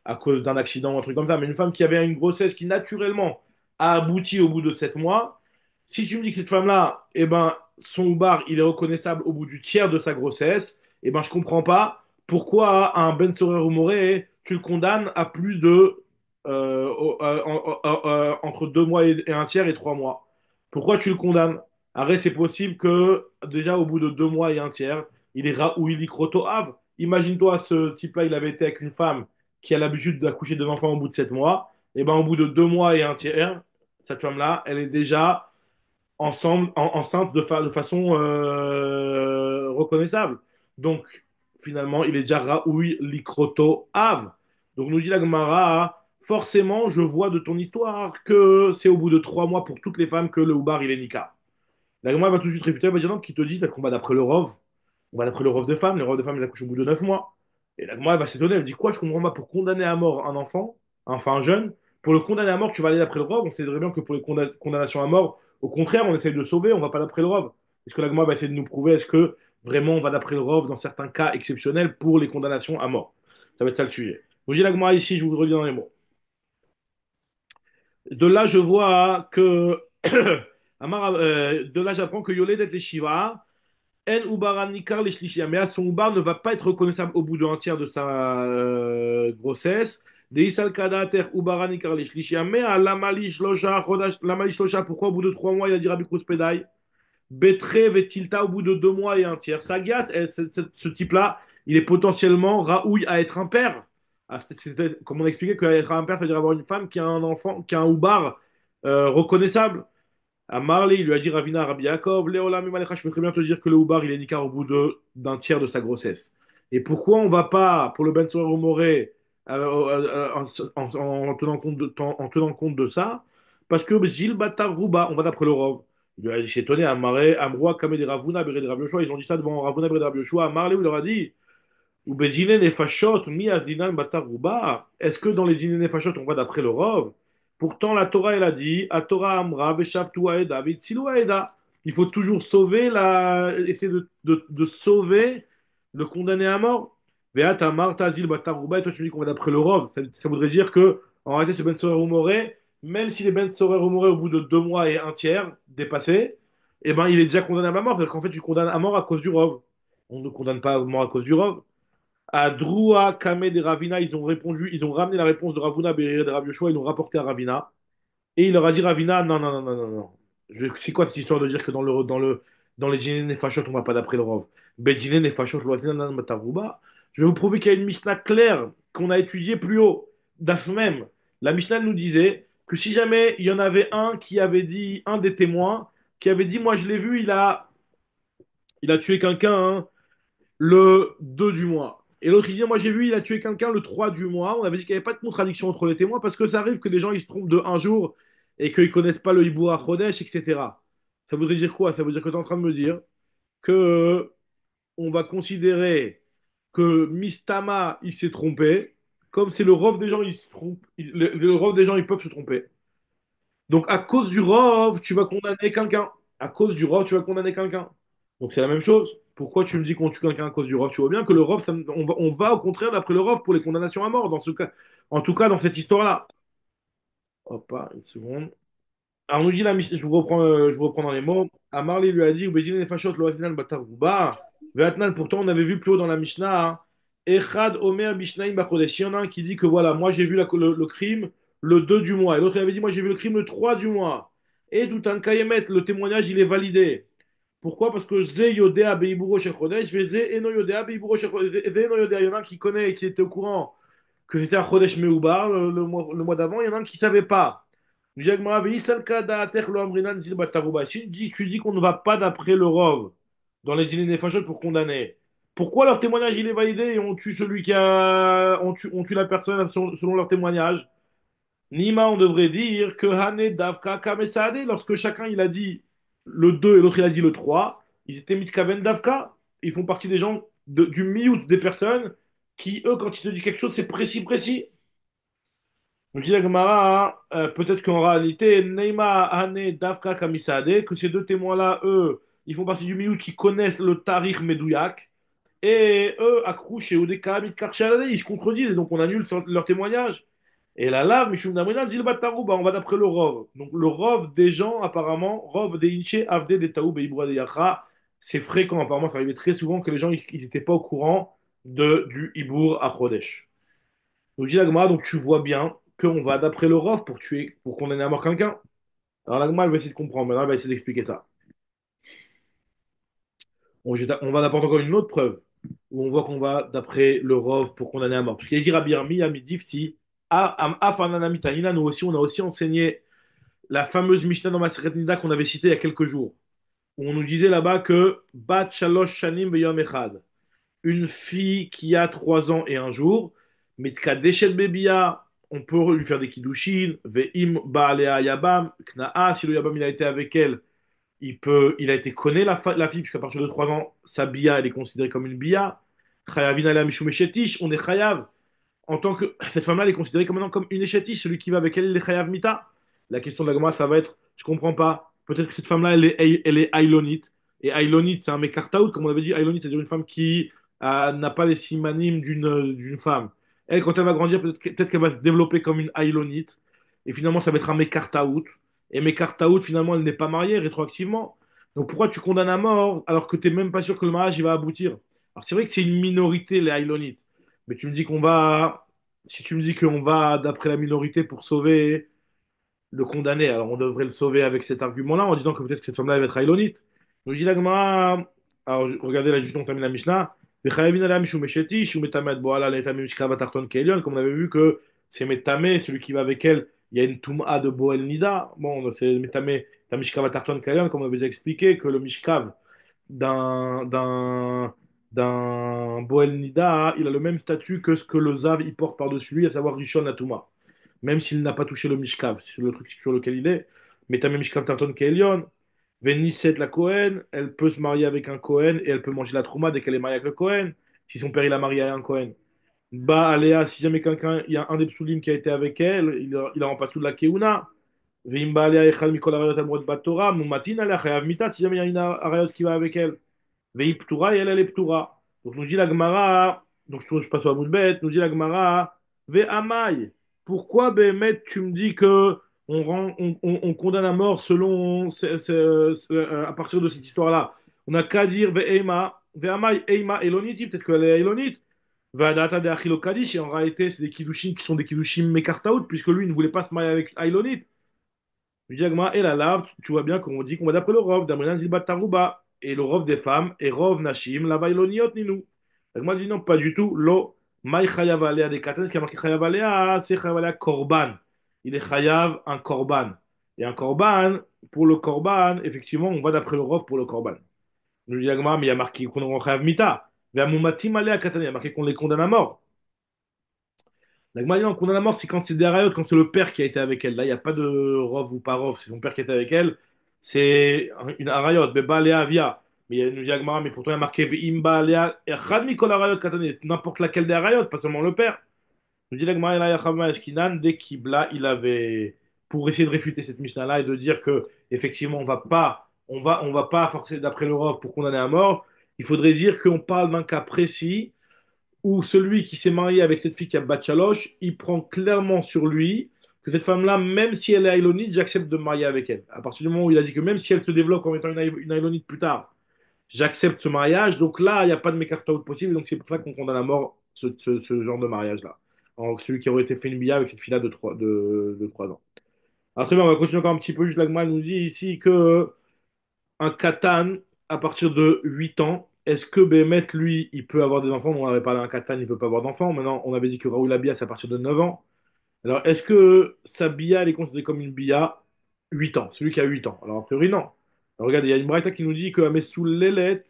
A: à cause d'un accident ou un truc comme ça, mais une femme qui avait une grossesse qui naturellement a abouti au bout de 7 mois, si tu me dis que cette femme-là, eh ben, son bar, il est reconnaissable au bout du tiers de sa grossesse, eh ben, je comprends pas pourquoi un Ben Sorer ou Moré, tu le condamnes à plus de entre 2 mois et un tiers et 3 mois. Pourquoi tu le condamnes? Arrête, c'est possible que déjà au bout de 2 mois et un tiers, il est Raouli Krotoav. Imagine-toi, ce type-là, il avait été avec une femme qui a l'habitude d'accoucher d'un enfant au bout de 7 mois. Et ben au bout de 2 mois et un tiers, cette femme-là, elle est déjà enceinte de façon reconnaissable. Donc, finalement, il est déjà Raoui Likroto Av. Donc, nous dit la Gemara, forcément, je vois de ton histoire que c'est au bout de 3 mois pour toutes les femmes que le Oubar, il est Nika. La Gemara va tout de suite réfuter, elle va dire non, qui te dit qu'on va d'après le Rov. On va d'après le Rov de femmes. Les Rov de femmes, ils accouchent au bout de 9 mois. Et la Gemara elle va s'étonner, elle dit quoi? Je comprends pas, pour condamner à mort un enfant, enfin un jeune, pour le condamner à mort, tu vas aller d'après le Rov. On sait très bien que pour les condamnations à mort, au contraire, on essaye de le sauver, on va pas d'après le Rov. Est-ce que la Gemara va essayer de nous prouver, est-ce que vraiment on va d'après le Rov dans certains cas exceptionnels pour les condamnations à mort? Ça va être ça le sujet. Donc, j'ai la Gemara ici, je vous reviens dans les mots. De là, je vois que. De là, j'apprends que Yoledet les Shiva. En Ubaran Nikar les Shlishia. Mais à son Ubar ne va pas être reconnaissable au bout d'un tiers de sa grossesse. Deisal Kadater Ubarani Karlish Lishiamea, Lamalish Loja, Lamalish Loja, pourquoi au bout de 3 mois, il a dit Rabbi Kouspedai? Betre Vetilta au bout de 2 mois et un tiers. Sagias, ce type-là, il est potentiellement raouille à être un père. Ah, comme on a expliqué qu'être un père, c'est-à-dire avoir une femme qui a un enfant, qui a un oubar reconnaissable. À Marley, il lui a dit Ravina Rabbi Yaakov, Léola Mimalecha, je peux très bien te dire que le oubar, il est niqué au bout d'un tiers de sa grossesse. Et pourquoi on va pas, pour le Ben Soror ou Moré, en tenant compte de ça? Parce que Gilles Batar Rouba, on va d'après le Rov. Il lui a dit, j'ai étonné, Amroa, Kameh de Ravuna, Béré de Rav Yoshua, ils ont dit ça devant Ravuna, Béré de Rav Yoshua. À Marley, où il leur a dit, ou Bejinen et Fashot, mi Azinan Batarouba. Est-ce que dans les Jinen et Fashot, on va d'après le Rov? Pourtant, la Torah, elle a dit, à Torah Amra, Veshavtu Aeda, Vitsilu Aeda. Il faut toujours essayer de sauver le condamné à mort. Veat Amar, Tazil Batarouba, et toi, tu dis qu'on va d'après le Rov. Ça voudrait dire que, en réalité, ce Ben Sorer Moré, même s'il est Ben Sorer Moré au bout de 2 mois et un tiers dépassé, eh ben, il est déjà condamné à mort. C'est-à-dire qu'en fait, tu condamnes à mort à cause du Rov. On ne condamne pas à mort à cause du Rov. À Droua, Kamed et Ravina, ils ont répondu, ils ont ramené la réponse de Ravuna, Berire et de Rav Yoshua, ils l'ont rapporté à Ravina. Et il leur a dit, Ravina, non, non, non, non, non, non. C'est quoi cette histoire de dire que dans les dîners et Fachot, on va pas d'après le Rov? Bedjinen et Fachot, Matarouba. Je vais vous prouver qu'il y a une Mishnah claire qu'on a étudiée plus haut, d'Af même. La Mishnah nous disait que si jamais il y en avait un qui avait dit, un des témoins, qui avait dit, moi je l'ai vu, il a tué quelqu'un, hein, le 2 du mois. Et l'autre, il dit, moi j'ai vu, il a tué quelqu'un le 3 du mois. On avait dit qu'il n'y avait pas de contradiction entre les témoins parce que ça arrive que les gens ils se trompent de un jour et qu'ils connaissent pas le Hibou à Chodesh, etc. Ça voudrait dire quoi? Ça veut dire que tu es en train de me dire que on va considérer que Mistama, il s'est trompé. Comme c'est le rov des gens, ils se trompent. Le rov des gens, ils peuvent se tromper. Donc, à cause du rov, tu vas condamner quelqu'un. À cause du rov, tu vas condamner quelqu'un. Donc, c'est la même chose. Pourquoi tu me dis qu'on tue quelqu'un à cause du rov? Tu vois bien que le rov, on va au contraire d'après le rov pour les condamnations à mort, dans ce cas. En tout cas, dans cette histoire-là. Hop, une seconde. Alors, on nous dit la mission, je vous reprends dans les mots. Amarli lui a dit, Ubejine ne fachot lo afinan batar ruba. Ve'atnan, pourtant, on avait vu plus haut dans la Mishnah, hein, Echad Omer Bishnaim Bachodesh. Il y en a un qui dit que voilà, moi j'ai vu le crime le 2 du mois. Et l'autre il avait dit, moi j'ai vu le crime le 3 du mois. Et Doutan Kayemet, le témoignage, il est validé. Pourquoi? Parce que Ze Yodea Beiburo Shel Chodesh, Ve Ze Eno Yodea Beiburo Shel Chodesh. Ze Eno Yodea, il y en a un qui connaît et qui était au courant que c'était un Chodesh Meubar le mois d'avant. Il y en a un qui ne savait pas. Si tu dis qu'on ne va pas d'après le Rov dans les dîners des fachos pour condamner, pourquoi leur témoignage il est validé et on tue celui qui a. On tue la personne selon leur témoignage? Nima, on devrait dire que Hane, Davka, Kamesade, lorsque chacun il a dit le 2 et l'autre il a dit le 3, ils étaient Mitkaven Davka. Ils font partie des gens du miout des personnes qui, eux, quand ils te disent quelque chose, c'est précis, précis. Donc, dit la Gemara, peut-être qu'en réalité, Neima, Hane, Davka, Kamisade, que ces deux témoins-là, eux, ils font partie du miout qui connaissent le tarikh Medouyak. Et eux, Akrouche et Odeka, Mitkarchalade, ils se contredisent, et donc on annule leur témoignage. Et la lave, Mishum Damrina, Zilbatarouba, on va d'après le Rov. Donc le Rov des gens, apparemment, Rov des Inche, Avde, des Taou, Beibra, des Yacha, c'est fréquent, apparemment, ça arrivait très souvent que les gens, ils n'étaient pas au courant du Ibour à Chodesh. Donc dit l'Agma, donc tu vois bien qu'on va d'après le Rov pour tuer, pour condamner à mort quelqu'un. Alors l'Agma, elle va essayer de comprendre, maintenant elle va essayer d'expliquer ça. On va d'apporter encore une autre preuve où on voit qu'on va d'après le Rov pour condamner à mort. Parce qu'il dit Rabbi Yarmi, Amidifti, Afananamitanina, nous aussi, on a aussi enseigné la fameuse Mishnah dans Maseret Nida qu'on avait citée il y a quelques jours, où on nous disait là-bas que Bat Shalosh Shanim Veyom Echad, une fille qui a 3 ans et un jour, Mitka Deshet Bebia, on peut lui faire des kiddushin, Ve'im Baalea Yabam, Kna'a, si le Yabam il a été avec elle, il a été connu la fille, puisqu'à partir de 3 ans, sa bia, elle est considérée comme une bia. Chayavin ala mishum eshetish, on est chayav. En tant que, cette femme-là, elle est considérée comme maintenant comme une eshetish, celui qui va avec elle, il est chayav mita. La question de la Gemara, ça va être, je comprends pas. Peut-être que cette femme-là, elle est aïlonite. Et aïlonite, c'est un mekartaout, comme on avait dit. Aïlonite, c'est-à-dire une femme qui n'a pas les simanim d'une femme. Elle, quand elle va grandir, peut-être qu'elle va se développer comme une aïlonite. Et finalement, ça va être un mekartaout. Et mekartaout, finalement, elle n'est pas mariée rétroactivement. Donc pourquoi tu condamnes à mort alors que tu n'es même pas sûr que le mariage il va aboutir? Alors c'est vrai que c'est une minorité, les aïlonites. Mais tu me dis qu'on va si tu me dis qu'on va d'après la minorité pour sauver le condamné, alors on devrait le sauver avec cet argument-là, en disant que peut-être que cette femme-là elle va être Aïlonite. Nous dit la Gemara, alors regardez là, juste on termine la Mishnah. V'chayavin ala mishum mesheti, shum metamet bo ala letamim mishkav atarton ke'elyon. Comme on avait vu que c'est Métamé, celui qui va avec elle, il y a une Toum'a de Boel Nida. Bon, c'est Métamé, la mishkav atarton ke'elyon, comme on avait déjà expliqué, que le mishkav d'un d'un d'un Boel Nida, il a le même statut que ce que le Zav il porte par-dessus lui, à savoir Rishon la Touma. Même s'il n'a pas touché le Mishkav, c'est le truc sur lequel il est. Mais t'as même Mishkav Tarton Keelion. Vénisset la Cohen, elle peut se marier avec un Cohen et elle peut manger la Trouma dès qu'elle est mariée avec le Cohen. Si son père il a marié avec un Cohen. Bah, Aléa, si jamais quelqu'un, il y a un des psoulim qui a été avec elle, il a remplacé tout de la Keuna. Veimba Aléa Echad Mikol Arayot Amrot Batora, Moumatin Aléa Chayav Mitat, si jamais il y a une Arayot qui va avec elle. Vei Ptura et elle est Ptura. Donc nous dit la Gemara, donc je passe au Amoudbet, nous dit la Gemara, Ve Amai, pourquoi Béhémet tu me dis que on condamne à mort selon à partir de cette histoire-là? On n'a qu'à dire Ve Eima, Ve Amai, Eima Eloniti, peut-être qu'elle est Elonite. Ve Adata de Achilo Kadish, et en réalité c'est des Kiddushim qui sont des Kiddushim Mekartaout, puisque lui il ne voulait pas se marier avec Ailonite. Je dis et la lave, tu vois bien qu'on dit qu'on va d'après le Rov, d'Amrinan Zilbat Tarouba, et le Rov des femmes, et Rov Nashim, la Vailoniot Ninou. Moi, je dis non, pas du tout. Lo, Maï Chayav Alea des Katan, ce qui a marqué Chayav Alea, c'est Chayav Alea Korban. Il est Chayav un Korban. Et un Korban, pour le Korban, effectivement, on va d'après le Rov pour le Korban. Je dis mais il y a marqué qu'on est Chayav Mita. Ve'amumatim Alea Katan, il y a marqué qu'on les condamne à mort. La Gemara dit non, condamne à mort, c'est quand c'est des Harayot, quand c'est le père qui a été avec elle. Là, il n'y a pas de Rov ou pas Rov, c'est son père qui a été avec elle. C'est une Harayot, Beba Lea Via. Mais il nous dit la Gemara, mais pourtant il y a marqué Ve'imba Lea Echad Mikol Harayot Katané, n'importe laquelle des Harayot, pas seulement le père. Nous dit la Gemara, là, Yachama Eskinan, dès qu'Ibla, il avait, pour essayer de réfuter cette Mishnah-là et de dire que, effectivement, on va pas forcer d'après le Rov pour condamner à mort, il faudrait dire qu'on parle d'un cas précis où celui qui s'est marié avec cette fille qui a Batchaloche, il prend clairement sur lui que cette femme-là, même si elle est Aïlonite, j'accepte de me marier avec elle. À partir du moment où il a dit que même si elle se développe en étant une Aïlonite plus tard, j'accepte ce mariage. Donc là, il n'y a pas de mécartaout possible. Donc c'est pour ça qu'on condamne à mort ce genre de mariage-là. Alors, celui qui aurait été fait une bia avec cette fille-là de 3 ans. Après, on va continuer encore un petit peu. Juste l'Agma nous dit ici que un katan à partir de 8 ans. Est-ce que Béhémet, lui, il peut avoir des enfants? On avait parlé d'un katan, il peut pas avoir d'enfants. Maintenant, on avait dit que Raoul Abia, c'est à partir de 9 ans. Alors, est-ce que sa bia, elle est considérée comme une bia 8 ans? Celui qui a 8 ans. Alors, a priori, non. Alors, regardez, il y a une braïta qui nous dit que Amesou Lelet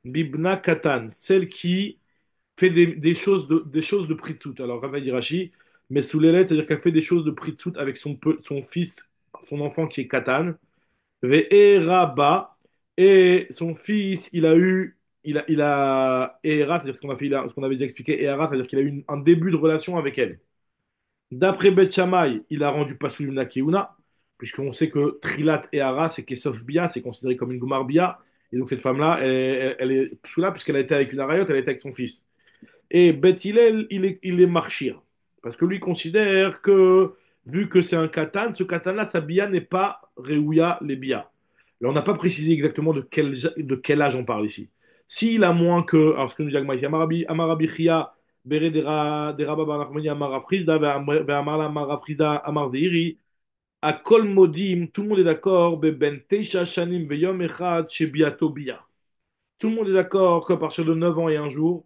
A: Bibna Katan, celle qui fait des choses de pritsout. Alors, Rava dit Rashi, Mesou Lelet, c'est-à-dire qu'elle fait des choses de pritsout avec son fils, son enfant qui est Katan. Ve'eraba, et son fils, il a, Era, c'est-à-dire ce qu'on a fait, ce qu'on avait déjà expliqué, Era, c'est-à-dire qu'il a eu un début de relation avec elle. D'après Beth Shammai, il a rendu Pasul Yumna Keuna, puisqu'on sait que Trilat et Ara, c'est Kessof Bia, c'est considéré comme une Gomar Bia, et donc cette femme-là, elle est Psula, puisqu'elle a été avec une Arayot, elle a été avec son fils. Et Beth Hillel, il est marchir. Parce que lui considère que, vu que c'est un katan, ce katan-là, sa bia n'est pas Réouya les bia. Là, on n'a pas précisé exactement de quel âge on parle ici. S'il a moins que, alors ce que nous dit Agma ici, Amarabi Chia, Bere Deraba Banachmoni Amarafrizda, Ve'amarla Amarafrida Amardeiri, à Kol Modim, tout le monde est d'accord, Beben Teisha Shanim Veyom Echad, Shebiato Bia. Tout le monde est d'accord qu'à partir de 9 ans et un jour,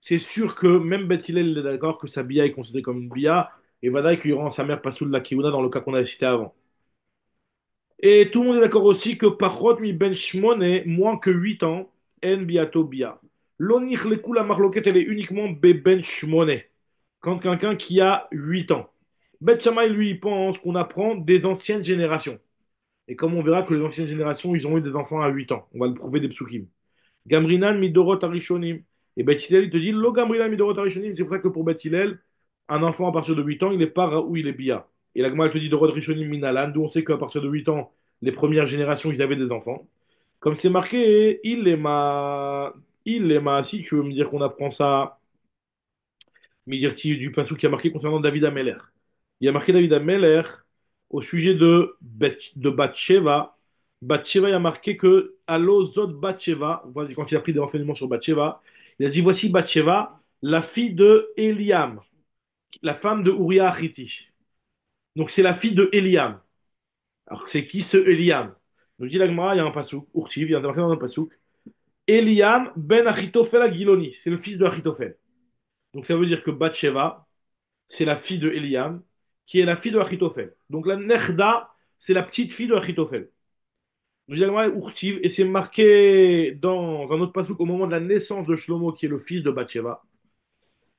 A: c'est sûr que même Beth Hillel il est d'accord que sa bia est considérée comme une bia, et Vadaï qu'il rend sa mère Pasoul la Kiuna dans le cas qu'on a cité avant. Et tout le monde est d'accord aussi que Pachot mi ben Shmone, moins que 8 ans, en biato bia. L'onich le la marloquette, elle est uniquement be ben Shmone, quand quelqu'un qui a 8 ans. Beth Shammai, lui, il pense qu'on apprend des anciennes générations. Et comme on verra que les anciennes générations, ils ont eu des enfants à 8 ans, on va le prouver des psukim. Gamrinan midorot arishonim. Et Beth Hillel, il te dit, lo Gamrinan midorot arishonim, c'est vrai que pour Beth Hillel, un enfant à partir de 8 ans, il n'est pas où il est bia. Et la Gemara elle te dit dorot rishonim minalan, d'où on sait qu'à partir de 8 ans, les premières générations, ils avaient des enfants. Comme c'est marqué, il est ma, si tu veux me dire qu'on apprend ça, Midirti du passou qui a marqué concernant David Ameller. Il y a marqué David Ameller au sujet de Bathsheba. Bathsheba, il a marqué que Allo Zot Bathsheba, voici quand il a pris des renseignements sur Bathsheba, il a dit voici Bathsheba, la fille de Eliam. la femme de Uriah Hiti. Donc c'est la fille de Eliam. Alors c'est qui ce Eliam? Nous dit la Gemara, il y a un pasouk, Urtiv, il y a marqué dans un pasouk. Eliam ben Achitophel Agiloni, c'est le fils de Achitophel. Donc ça veut dire que Bathsheba, c'est la fille de Eliam, qui est la fille de Achitophel. Donc la Nechda, c'est la petite fille de Achitophel. Nous dit la Gemara, Urtiv, et c'est marqué dans un autre pasouk au moment de la naissance de Shlomo, qui est le fils de Bathsheba.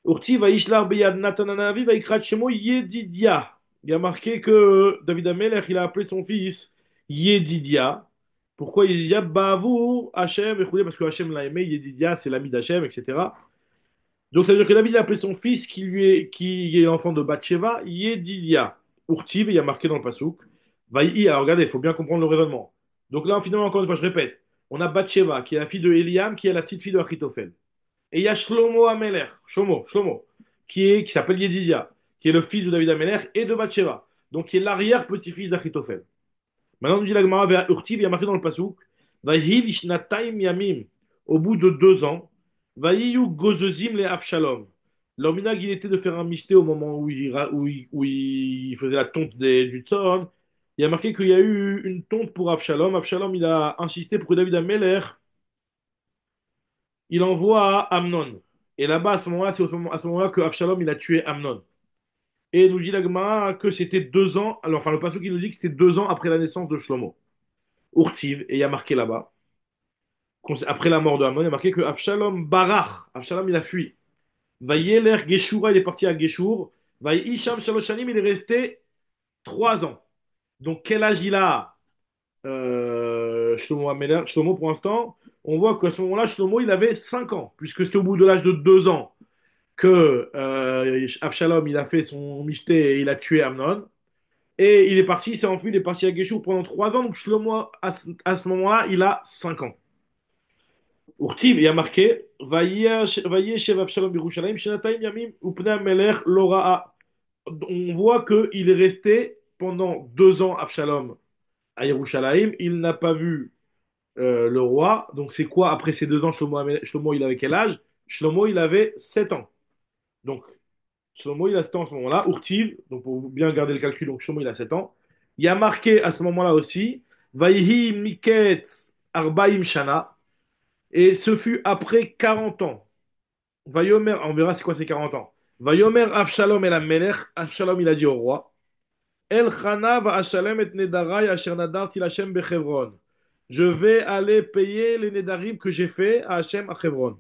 A: Urti va Ishlar Beyad Nathan Hanavi va Ikrat Shemo Yedidia. Il y a marqué que David Amelech, il a appelé son fils Yedidia. Pourquoi Yedidia? Bavou Hachem, écoutez, parce que Hachem l'a aimé, Yedidia, c'est l'ami d'Hachem, etc. Donc ça veut dire que David a appelé son fils qui est l'enfant de Bathsheba, Yedidia. Urtiv, il y a marqué dans le Passouk. Vaï, alors regardez, il faut bien comprendre le raisonnement. Donc là, finalement, encore une fois, je répète, on a Bathsheba, qui est la fille de Eliam, qui est la petite fille de Achitophel. Et il y a Shlomo Amelech, Shlomo, qui s'appelle Yedidia, qui est le fils de David Amelech et de Bathsheba, donc qui est l'arrière-petit-fils d'Achitophel. Maintenant, nous dit la Gemara vers Urtiv, il y a marqué dans le Passouk, Vahil Ishnataim Yamim, au bout de 2 ans, Vahiyu Gozozim le Avshalom. Leur minag, il était de faire un michté au moment où il faisait la tonte du Tzon. Il y a marqué qu'il y a eu une tonte pour Avshalom. Avshalom, il a insisté pour que David Amelech il envoie Amnon. Et là-bas, à ce moment-là, c'est à ce moment-là que Avshalom, il a tué Amnon. Et il nous dit la Gemara que c'était 2 ans, alors, enfin, le passage qui nous dit que c'était 2 ans après la naissance de Shlomo. Urtiv, et il y a marqué là-bas, après la mort de Amnon, il y a marqué que Avshalom barach, Avshalom, il a fui. Vayeler Geshura, il est parti à Geshur. Vaisham Shaloshanim, il est resté 3 ans. Donc, quel âge il a Shlomo Améler, Shlomo, pour l'instant, on voit qu'à ce moment-là, Shlomo, il avait 5 ans, puisque c'était au bout de l'âge de 2 ans que Avshalom, il a fait son michté et il a tué Amnon. Et il est parti, il s'est enfui, il est parti à Geshur pendant 3 ans. Donc Shlomo, à ce moment-là, il a 5 ans. Urtiv, il y a marqué Vayeshev Avshalom Birushalayim, Shenatayim Yamim, Upnei Amelech Lora'a. On voit qu'il est resté pendant 2 ans, Avshalom, à Yerushalayim. Il n'a pas vu le roi. Donc c'est quoi après ces 2 ans, Shlomo, il avait quel âge? Shlomo, il avait 7 ans. Donc Shlomo, il a 7 ans à ce moment-là. Urtiv, donc pour bien garder le calcul, donc Shlomo, il a 7 ans. Il y a marqué à ce moment-là aussi, Vaihi Miket Arbaim Shana, et ce fut après 40 ans. Vayomer, on verra c'est quoi ces 40 ans. Vayomer Avshalom el Melech, Avshalom il a dit au roi, El Chana va Ashalem et Nedarai asher nadarti Hashem bechevron. Je vais aller payer les Nedarim que j'ai fait à Hachem à Chevron.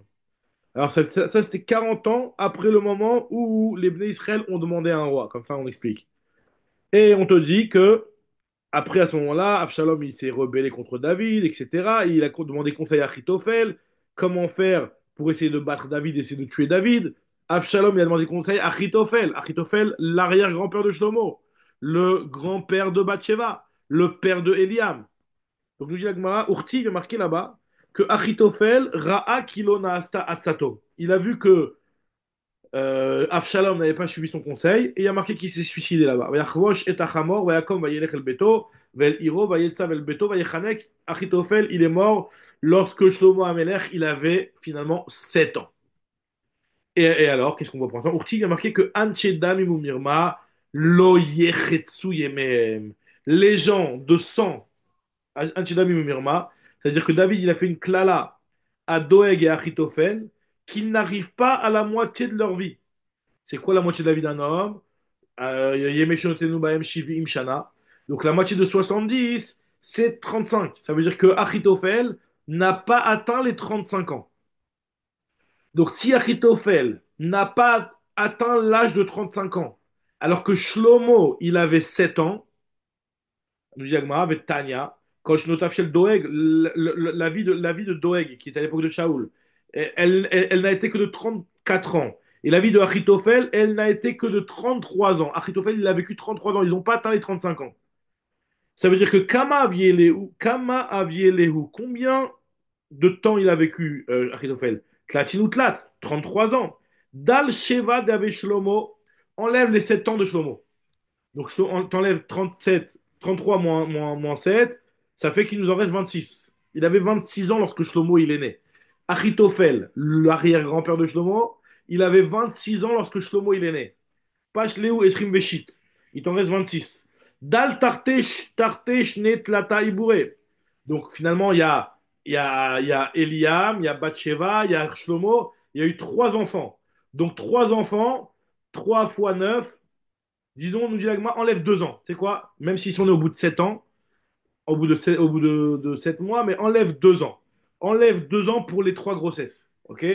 A: Alors ça, c'était 40 ans après le moment où les Bnei Israël ont demandé un roi, comme ça on explique. Et on te dit que après à ce moment-là, Avshalom il s'est rebellé contre David, etc. Et il a demandé conseil à Achitophel, comment faire pour essayer de battre David, essayer de tuer David. Avshalom il a demandé conseil à Achitophel, Achitophel l'arrière-grand-père de Shlomo, le grand-père de Bathsheba, le père de Eliam. Donc nous dit la Gemara, Urti il est marqué là-bas que Achitophel ra'a kilona asta atsato. Il a vu que Avshalom n'avait pas suivi son conseil et il y a marqué qu'il s'est suicidé là-bas. Vayachvosh et Achamor, Vayakom, Vayelech el Beto, Vel Iro, Vayetzav el Beto, Vayechanek. Achitophel, il est mort lorsque Shlomo Amelech, il avait finalement 7 ans. Et alors, qu'est-ce qu'on voit pour l'instant? Urti, il y a marqué que Anchedam Imumirma, Lo Yechetsu Yemehem. Les gens de sang, Anchedam Imumirma, c'est-à-dire que David, il a fait une klala à Doeg et à Achitophel, qu'ils n'arrivent pas à la moitié de leur vie. C'est quoi la moitié de la vie d'un homme? Yemeshotenu Baem Shivim Shana. Donc la moitié de 70, c'est 35. Ça veut dire que Achitophel n'a pas atteint les 35 ans. Donc si Achitophel n'a pas atteint l'âge de 35 ans, alors que Shlomo, il avait 7 ans, nous dit Agmara, avec Tanya, quand je note Afshel Doeg, la vie de Doeg, qui était à l'époque de Shaoul, elle n'a été que de 34 ans. Et la vie de Achitophel, elle n'a été que de 33 ans. Achitophel, il a vécu 33 ans. Ils n'ont pas atteint les 35 ans. Ça veut dire que Kama Avielehu, combien de temps il a vécu, Achitophel? Tlatin ou Tlat, 33 ans. Dal Sheva d'Ave Shlomo, enlève les 7 ans de Shlomo. Donc, t'enlèves 37, 33 moins 7, ça fait qu'il nous en reste 26. Il avait 26 ans lorsque Shlomo il est né. Achitophel, l'arrière-grand-père de Shlomo, il avait 26 ans lorsque Shlomo il est né. Pachleu Esrim Veshit. Il t'en reste 26. Dal Tartesh Net Lata Ibouré. Donc finalement, il y a Eliam, il y a Bathsheba, il y a Shlomo. Il y a eu trois enfants. Donc trois enfants, 3 fois 9. Disons, nous dit l'agma, enlève 2 ans. C'est quoi? Même s'ils sont nés au bout de 7 ans, au bout de 7 mois, mais enlève 2 ans. Enlève 2 ans pour les trois grossesses. Ok?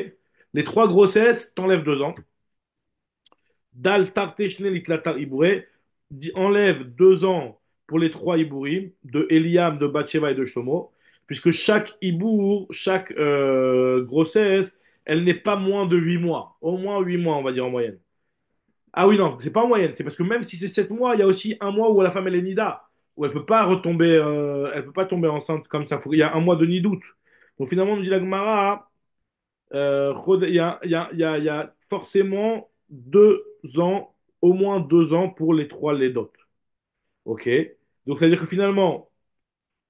A: Les trois grossesses, t'enlèves 2 ans. Dal tarteshne litlatar ibouré, enlève 2 ans pour les trois ibourim, de Eliam, de Bathsheba et de Shlomo, puisque chaque ibour, chaque grossesse, elle n'est pas moins de 8 mois. Au moins 8 mois, on va dire en moyenne. Ah oui, non, c'est pas en moyenne. C'est parce que même si c'est 7 mois, il y a aussi un mois où la femme elle est nida, où elle peut pas retomber, elle peut pas tomber enceinte comme ça. Il y a un mois de nidoute. Donc finalement, on nous dit la Gemara, il y a forcément 2 ans, au moins 2 ans pour les trois lédotes. Ok? Donc ça veut dire que finalement,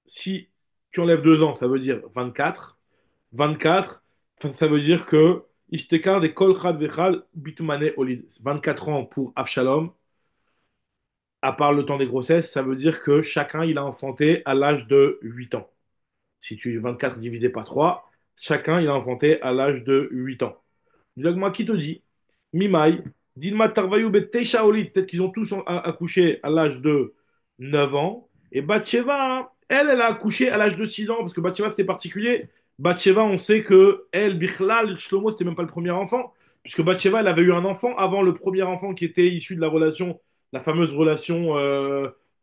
A: si tu enlèves 2 ans, ça veut dire 24. 24, ça veut dire que Ishtekar de Kol Chad Vechal Bitmane Olid. 24 ans pour Avshalom, à part le temps des grossesses, ça veut dire que chacun il a enfanté à l'âge de 8 ans. Si tu es 24 divisé par 3, chacun il a enfanté à l'âge de 8 ans. Moi qui te dit, Mimai, Dilma Tarvayou Betesha Oli, peut-être qu'ils ont tous accouché à l'âge de 9 ans. Et Batsheva, hein, elle a accouché à l'âge de 6 ans, parce que Batsheva c'était particulier. Batsheva, on sait que elle, Bichlal, Shlomo, c'était même pas le premier enfant, puisque Batsheva, elle avait eu un enfant avant le premier enfant qui était issu de la relation, la fameuse relation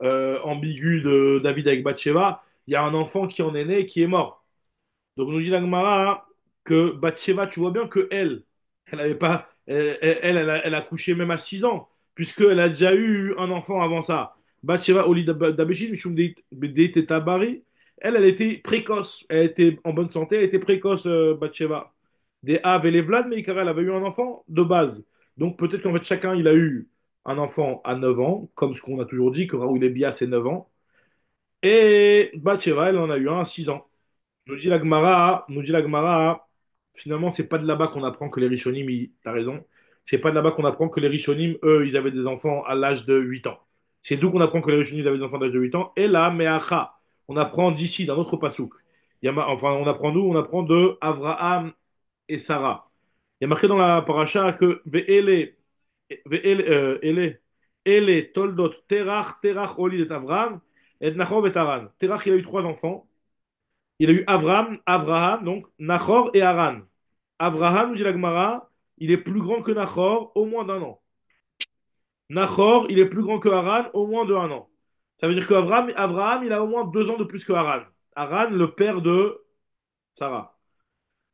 A: ambiguë de David avec Batsheva. Il y a un enfant qui en est né et qui est mort. Donc nous dit la Gemara hein, que Bathsheba, tu vois bien que elle avait pas, elle a couché même à 6 ans, puisqu'elle a déjà eu un enfant avant ça. Bathsheba, Oli Dabeshin, Mishum Deit Tabari, elle était précoce, elle était en bonne santé, elle était précoce, Bathsheba. Des Av et les Vlad, mais elle avait eu un enfant de base. Donc peut-être qu'en fait chacun, il a eu un enfant à 9 ans, comme ce qu'on a toujours dit, que Raoul Bia, c'est 9 ans. Et Bathsheba, elle en a eu un à 6 ans. Nous dit la Gemara, finalement, c'est pas de là-bas qu'on apprend que les Rishonim, t'as raison, c'est pas de là-bas qu'on apprend que les Rishonim, eux, ils avaient des enfants à l'âge de 8 ans. C'est d'où qu'on apprend que les Rishonim ils avaient des enfants à l'âge de 8 ans. Et là, Meacha, on apprend d'ici, d'un autre pasouk. Enfin, on apprend d'où? On apprend de Avraham et Sarah. Il y a marqué dans la paracha que Ve'ele, Toldot, Terach, Olid et Avram, et Nachor et Haran. Terach, il a eu trois enfants. Il a eu Avraham, donc Nachor et Haran. Avraham, nous dit la Gemara, il est plus grand que Nachor, au moins d'1 an. Nachor, il est plus grand que Haran, au moins de 1 an. Ça veut dire qu'Avraham, il a au moins 2 ans de plus que Haran. Haran, le père de Sarah.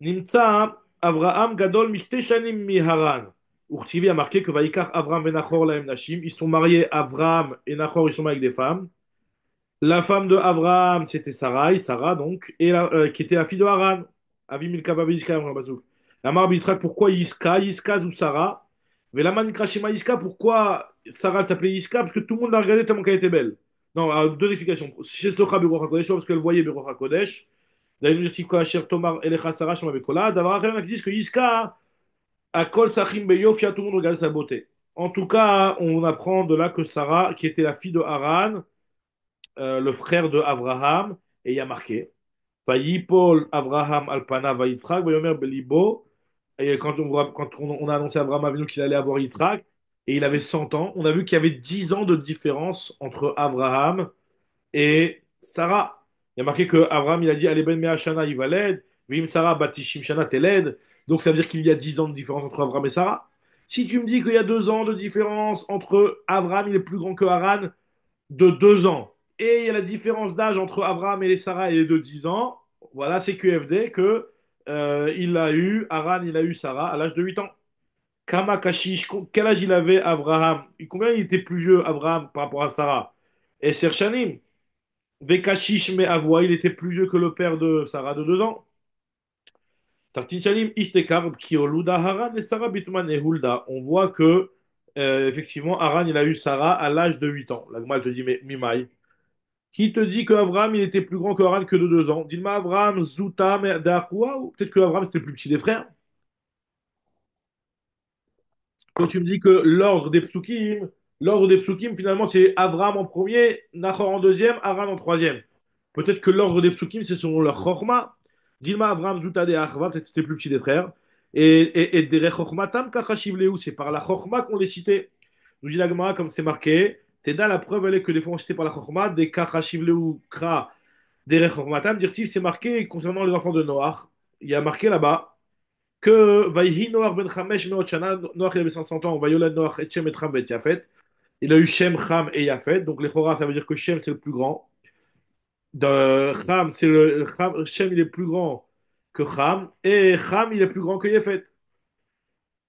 A: Nimtza, Avraham, Gadol, Mishteshanim, Mi Haran. Urtivi a marqué que Vaikar, Avraham et Nachor, Laem Nashim. Ils sont mariés, Avraham et Nachor, ils sont mariés avec des femmes. La femme de Abraham, c'était Sarai, Sarah donc, qui était la fille de Haran. Avi Milka Vavi Yiska, la mère d'Israël, pourquoi Yiska, Yiska ou Sarah? Mais la man Krashima Yiska, pourquoi Sarah s'appelait Yiska? Parce que tout le monde l'a regardée tellement qu'elle était belle. Non, deux explications. Chez Socha Berocha Kodesh, parce qu'elle voyait Berocha Kodesh. Dans une aussi Kolasher Tomar Elecha Sarah Shema Bekola. D'avoir rien qui disent que Yiska, à Kol Sachim Beyofia, tout le monde regardait sa beauté. En tout cas, on apprend de là que Sarah, qui était la fille de Haran, le frère de Abraham, et il y a marqué Vayipol Abraham Alpana Vayitzrak, Vayomer Belibo. Et quand on a annoncé à Abraham Avinu qu'il allait avoir Yitzhak, et il avait 100 ans, on a vu qu'il y avait 10 ans de différence entre Abraham et Sarah. Il y a marqué que Abraham il a dit Allez ben me'ashana yivaled, vim Sarah batishim shana teled. Donc ça veut dire qu'il y a 10 ans de différence entre Abraham et Sarah. Si tu me dis qu'il y a 2 ans de différence entre Abraham, il est plus grand que Haran, de 2 ans. Et il y a la différence d'âge entre Abraham et Sarah, elle est de 10 ans. Voilà, c'est QFD que il a eu, Haran, il a eu Sarah à l'âge de 8 ans. Kama Kashish, quel âge il avait Abraham? Combien il était plus vieux, Abraham, par rapport à Sarah? Et Shanim, Vekashish me Avoua, il était plus vieux que le père de Sarah de 2 ans. Tartin Shanim, Ishtekar, Kioluda, Haran et Sarah Bitman et Hulda. On voit que, effectivement, Haran, il a eu Sarah à l'âge de 8 ans. La Gemara, elle te dit, mais Mimai. Qui te dit qu'Abraham, il était plus grand que Haran que de 2 ans? Dis-moi Abraham, Zouta, Dahua, ou peut-être que Abraham, c'était le plus petit des frères. Donc tu me dis que l'ordre des psukim, finalement, c'est Avram en premier, Nahor en deuxième, Haran en troisième. Peut-être que l'ordre des psukim, c'est selon leur chorma. Dilma Avram Zouta de Achva, peut-être que c'était le plus petit des frères. Et des chormatam kachashiv lehu, c'est par la chorma qu'on les citait. Nous dit la Gemara, comme c'est marqué, Teda, la preuve, elle est que des fois on citait par la chorma, des kachashiv lehu kra, des chormatam, dirtiv, c'est marqué concernant les enfants de Noach. Il y a marqué là-bas que Vayhi Noach ben Chamesh meot shana, Noach il avait 500 ans, Vayolad Noach et Shem et Cham et Yafet. Il a eu Shem, Cham et Yafet. Donc les Chora, ça veut dire que Shem c'est le plus grand. Cham, Shem il est plus grand que Cham et Cham il est plus grand que Yafet.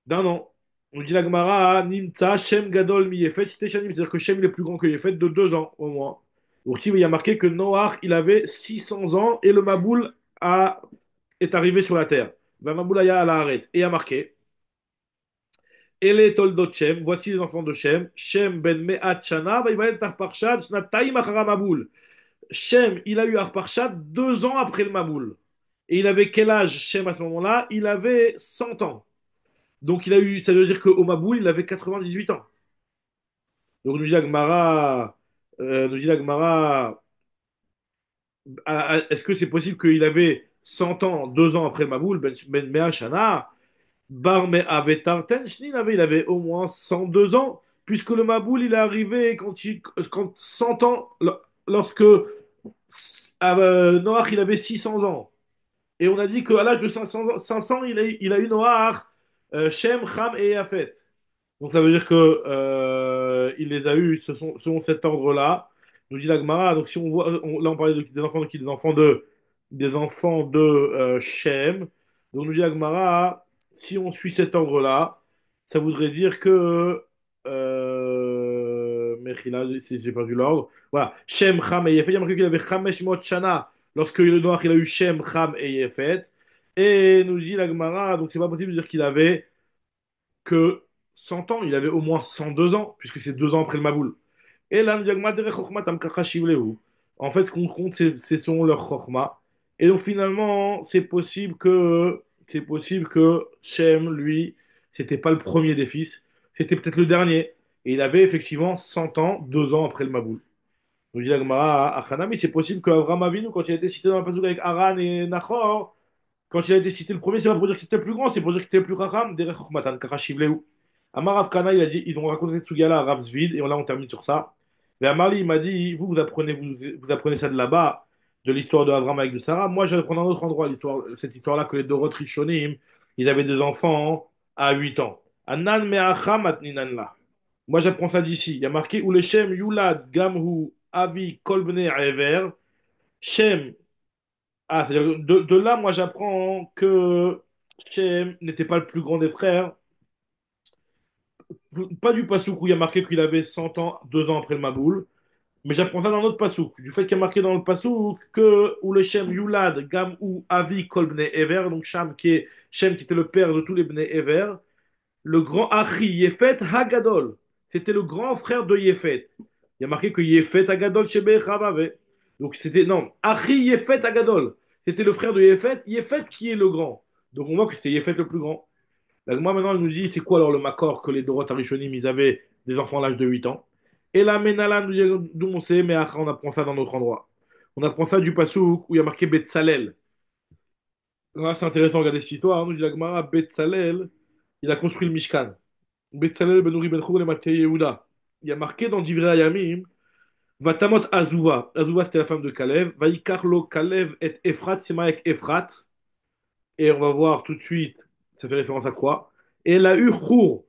A: D'un an. On dit la Gemara, Nimtza, Shem Gadol mi Yafet, c'est-à-dire que Shem il est plus grand que Yafet de 2 ans au moins. Donc il y a marqué que Noach il avait 600 ans et le Maboul est arrivé sur la terre. Va Maboulaya à la Haaretz. Et il y a marqué. Et les toldot Shem, voici les enfants de Shem. Shem ben Me'at Shana, va y Arparchad, Shnataim achara Maboul. Shem, il a eu Arparchad 2 ans après le Maboul. Et il avait quel âge, Shem, à ce moment-là? Il avait 100 ans. Donc il a eu, ça veut dire qu'au Maboul, il avait 98 ans. Donc nous dit la Gemara, est-ce que c'est possible qu'il avait 100 ans 2 ans après le Maboul, ben Me'at Shana? Barme avait Tarten, il avait au moins 102 ans, puisque le Maboul, il est arrivé quand 100 ans, lorsque Noach, il avait 600 ans. Et on a dit qu'à l'âge de 500 il a eu Noach, Shem, Ham et Yafet. Donc ça veut dire que il les a eus selon cet ordre-là. Nous dit la Gemara. Donc si on voit, là on parlait des enfants de qui? Des enfants de Shem. Donc nous dit la Gemara, si on suit cet ordre-là, ça voudrait dire que Mechila, j'ai perdu l'ordre. Voilà, Shem, Ham et Yefet. Il y a marqué qu'il avait Chamesh Mot Shana lorsque le Noach il a eu Shem, Ham et Yefet. Et nous dit la Gemara, donc c'est pas possible de dire qu'il avait que 100 ans, il avait au moins 102 ans, puisque c'est 2 ans après le Maboul. Et là, en fait, ce qu'on compte, c'est selon leur chokma. Et donc finalement, c'est possible que Shem, lui, c'était pas le premier des fils, c'était peut-être le dernier. Et il avait effectivement 100 ans, 2 ans après le Maboul. Donc, dit la Gemara à Hanami, c'est possible qu'Avraham Avinu, quand il a été cité dans la pasuk avec Haran et Nachor, quand il a été cité le premier, c'est pas pour dire que c'était le plus grand, c'est pour dire que c'était le plus racham, derech chokhmatan, kachashivleu. Amar Rav Kana, il a dit, ils ont raconté cette sugala à Rav Zvid, et là on termine sur ça. Mais Amali, il m'a dit, vous apprenez ça de là-bas, de l'histoire de Avram avec de Sarah. Moi, je vais prendre un autre endroit, cette histoire-là, que les Dorot Rishonim, ils avaient des enfants à 8 ans. Anan me'acham atninan la. Moi, j'apprends ça d'ici. Il y a marqué, ou le Shem Yulad Gamhu Avi Kolbne Ever. Shem, c'est-à-dire de là, moi, j'apprends que Shem n'était pas le plus grand des frères. Pas du Passouk où il y a marqué qu'il avait 100 ans, 2 ans après le Maboul, mais j'apprends ça dans notre Passouk. Du fait qu'il y a marqué dans le Passouk que où le Shem Yulad, Gam ou Avi Kol Bnei Ever, donc Shem qui était le père de tous les Bnei Ever, le grand Achi Yefet Hagadol, c'était le grand frère de Yefet. Il y a marqué que Yefet Hagadol Shebe Chavave. Donc c'était, non, Achi Yefet Hagadol, c'était le frère de Yefet, Yefet qui est le grand. Donc on voit que c'était Yefet le plus grand. Moi, maintenant, elle nous dit, c'est quoi alors le Makor que les Dorot Harishonim, ils avaient des enfants à l'âge de 8 ans. Et la Menala nous dit d'où on sait, mais après, on apprend ça dans notre endroit. On apprend ça du Passouk où il y a marqué Betsalel. Là, c'est intéressant de regarder cette histoire. Nous dit la Gemara, Betsalel, il a construit le Mishkan. Betsalel ben Uri ben Chour et Matei Yehuda. Il y a marqué dans Divrei Hayamim, Vatamot Azuva. Azuva, c'était la femme de Kalev. Vaikarlo Kalev et Ephrat, c'est avec Ephrat. Et on va voir tout de suite, ça fait référence à quoi. Et elle a eu Chour.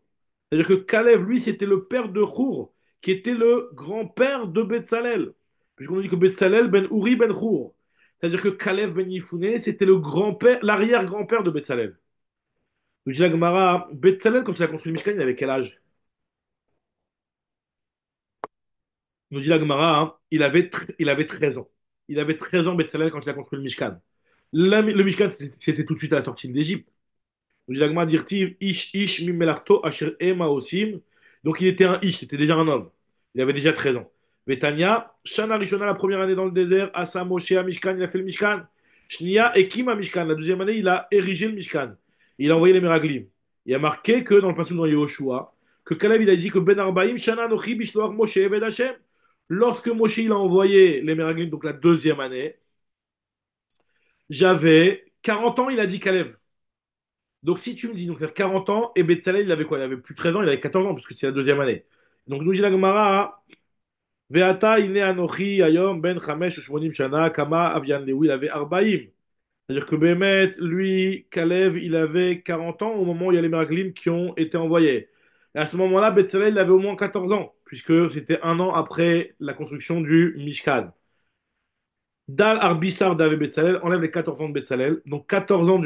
A: C'est-à-dire que Kalev, lui, c'était le père de Chour, qui était le grand-père de Betsalel. Puisqu'on dit que Betsalel ben Uri ben Chour. C'est-à-dire que Kalev ben Yifune, c'était le grand-père, l'arrière-grand-père de Betsalel. Donc, dit la Gemara, Betsalel, quand il a construit le Mishkan, il avait quel âge? Nous dit la Gemara, hein, il avait 13 ans. Il avait 13 ans, Betsalel, quand il a construit le Mishkan. Le Mishkan, c'était tout de suite à la sortie d'Égypte. Donc, il a dirtiv ish ish mimelarto asher ema osim. Donc il était un ish, c'était déjà un homme. Il avait déjà 13 ans. Vetania, Shana Rishona, la première année dans le désert, Asa Moshe à Mishkan, il a fait le Mishkan. Shnia Ekim à Mishkan, la deuxième année, il a érigé le Mishkan. Il a envoyé les Meraglim. Il y a marqué que dans le passage dans Yehoshua, que Caleb il a dit que Ben Arbaïm, Shana Nochi Bishloach Moshe Eved Hashem. Lorsque Moshe il a envoyé les Meraglim, donc la deuxième année, j'avais 40 ans, il a dit Caleb. Donc si tu me dis, donc faire 40 ans, et Betzalel il avait quoi? Il avait plus de 13 ans, il avait 14 ans, puisque c'est la deuxième année. Donc nous dit la Gemara, Veata ine anochi ayom ben chamesh u'shmonim shana kama avian lewi, il avait arbaim. C'est-à-dire que Bémet, lui, Kalev, il avait 40 ans au moment où il y a les Meraglim qui ont été envoyés. Et à ce moment-là, Betzalel, il avait au moins 14 ans, puisque c'était un an après la construction du Mishkan. Dal Arbissar d'Ave Betzalel enlève les 14 ans de Betzalel. Donc 14 ans,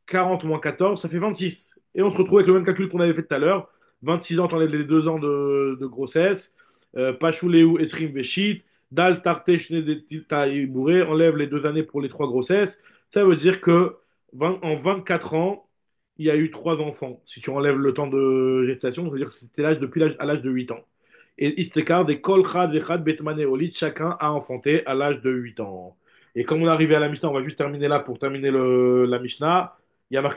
A: 40 moins 14, ça fait 26. Et on se retrouve avec le même calcul qu'on avait fait tout à l'heure. 26 ans, t'enlèves les 2 ans de grossesse. Pachuleu Esrim Veshit. Dal Tarte Shne Bourré enlève les 2 années pour les 3 grossesses. Ça veut dire que en 24 ans, il y a eu 3 enfants. Si tu enlèves le temps de gestation, ça veut dire que c'était l'âge depuis l'âge, à l'âge de 8 ans. Et Istekar, des Kol Chad Vechad Betmane Olit, chacun a enfanté à l'âge de 8 ans. Et comme on est arrivé à la Mishnah, on va juste terminer là pour terminer la Mishnah.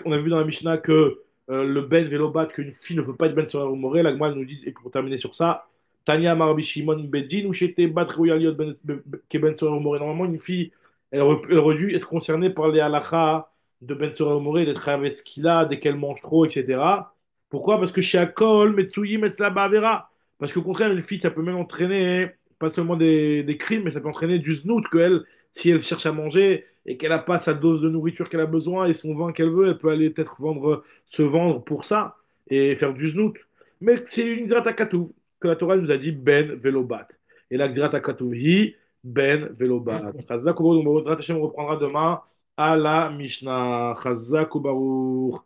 A: On a vu dans la Mishnah que le Ben Velobat, qu'une fille ne peut pas être Ben sur un Moré. La Gemara nous dit, et pour terminer sur ça, Tania Marbi Shimon Bedin, ou j'étais Bat Rouyaliot qui est Ben sur un Moré. Normalement, une fille, elle aurait dû être concernée par les halachas de Ben sur un Moré, d'être avec ce qu'il a, dès qu'elle mange trop, etc. Pourquoi? Parce que chez Akol, Metsuyim, Etzla Bavera. Parce qu'au contraire, une fille, ça peut même entraîner pas seulement des crimes, mais ça peut entraîner du znout, qu'elle, si elle cherche à manger et qu'elle n'a pas sa dose de nourriture qu'elle a besoin et son vin qu'elle veut, elle peut aller peut-être se vendre pour ça et faire du znout. Mais c'est une Zrat Akatouv, que la Torah nous a dit Ben Velobat. Et la Zrat Akatouv, hi Ben Velobat. Chazak, on reprendra demain à la Mishnah. Chazak, Baruch.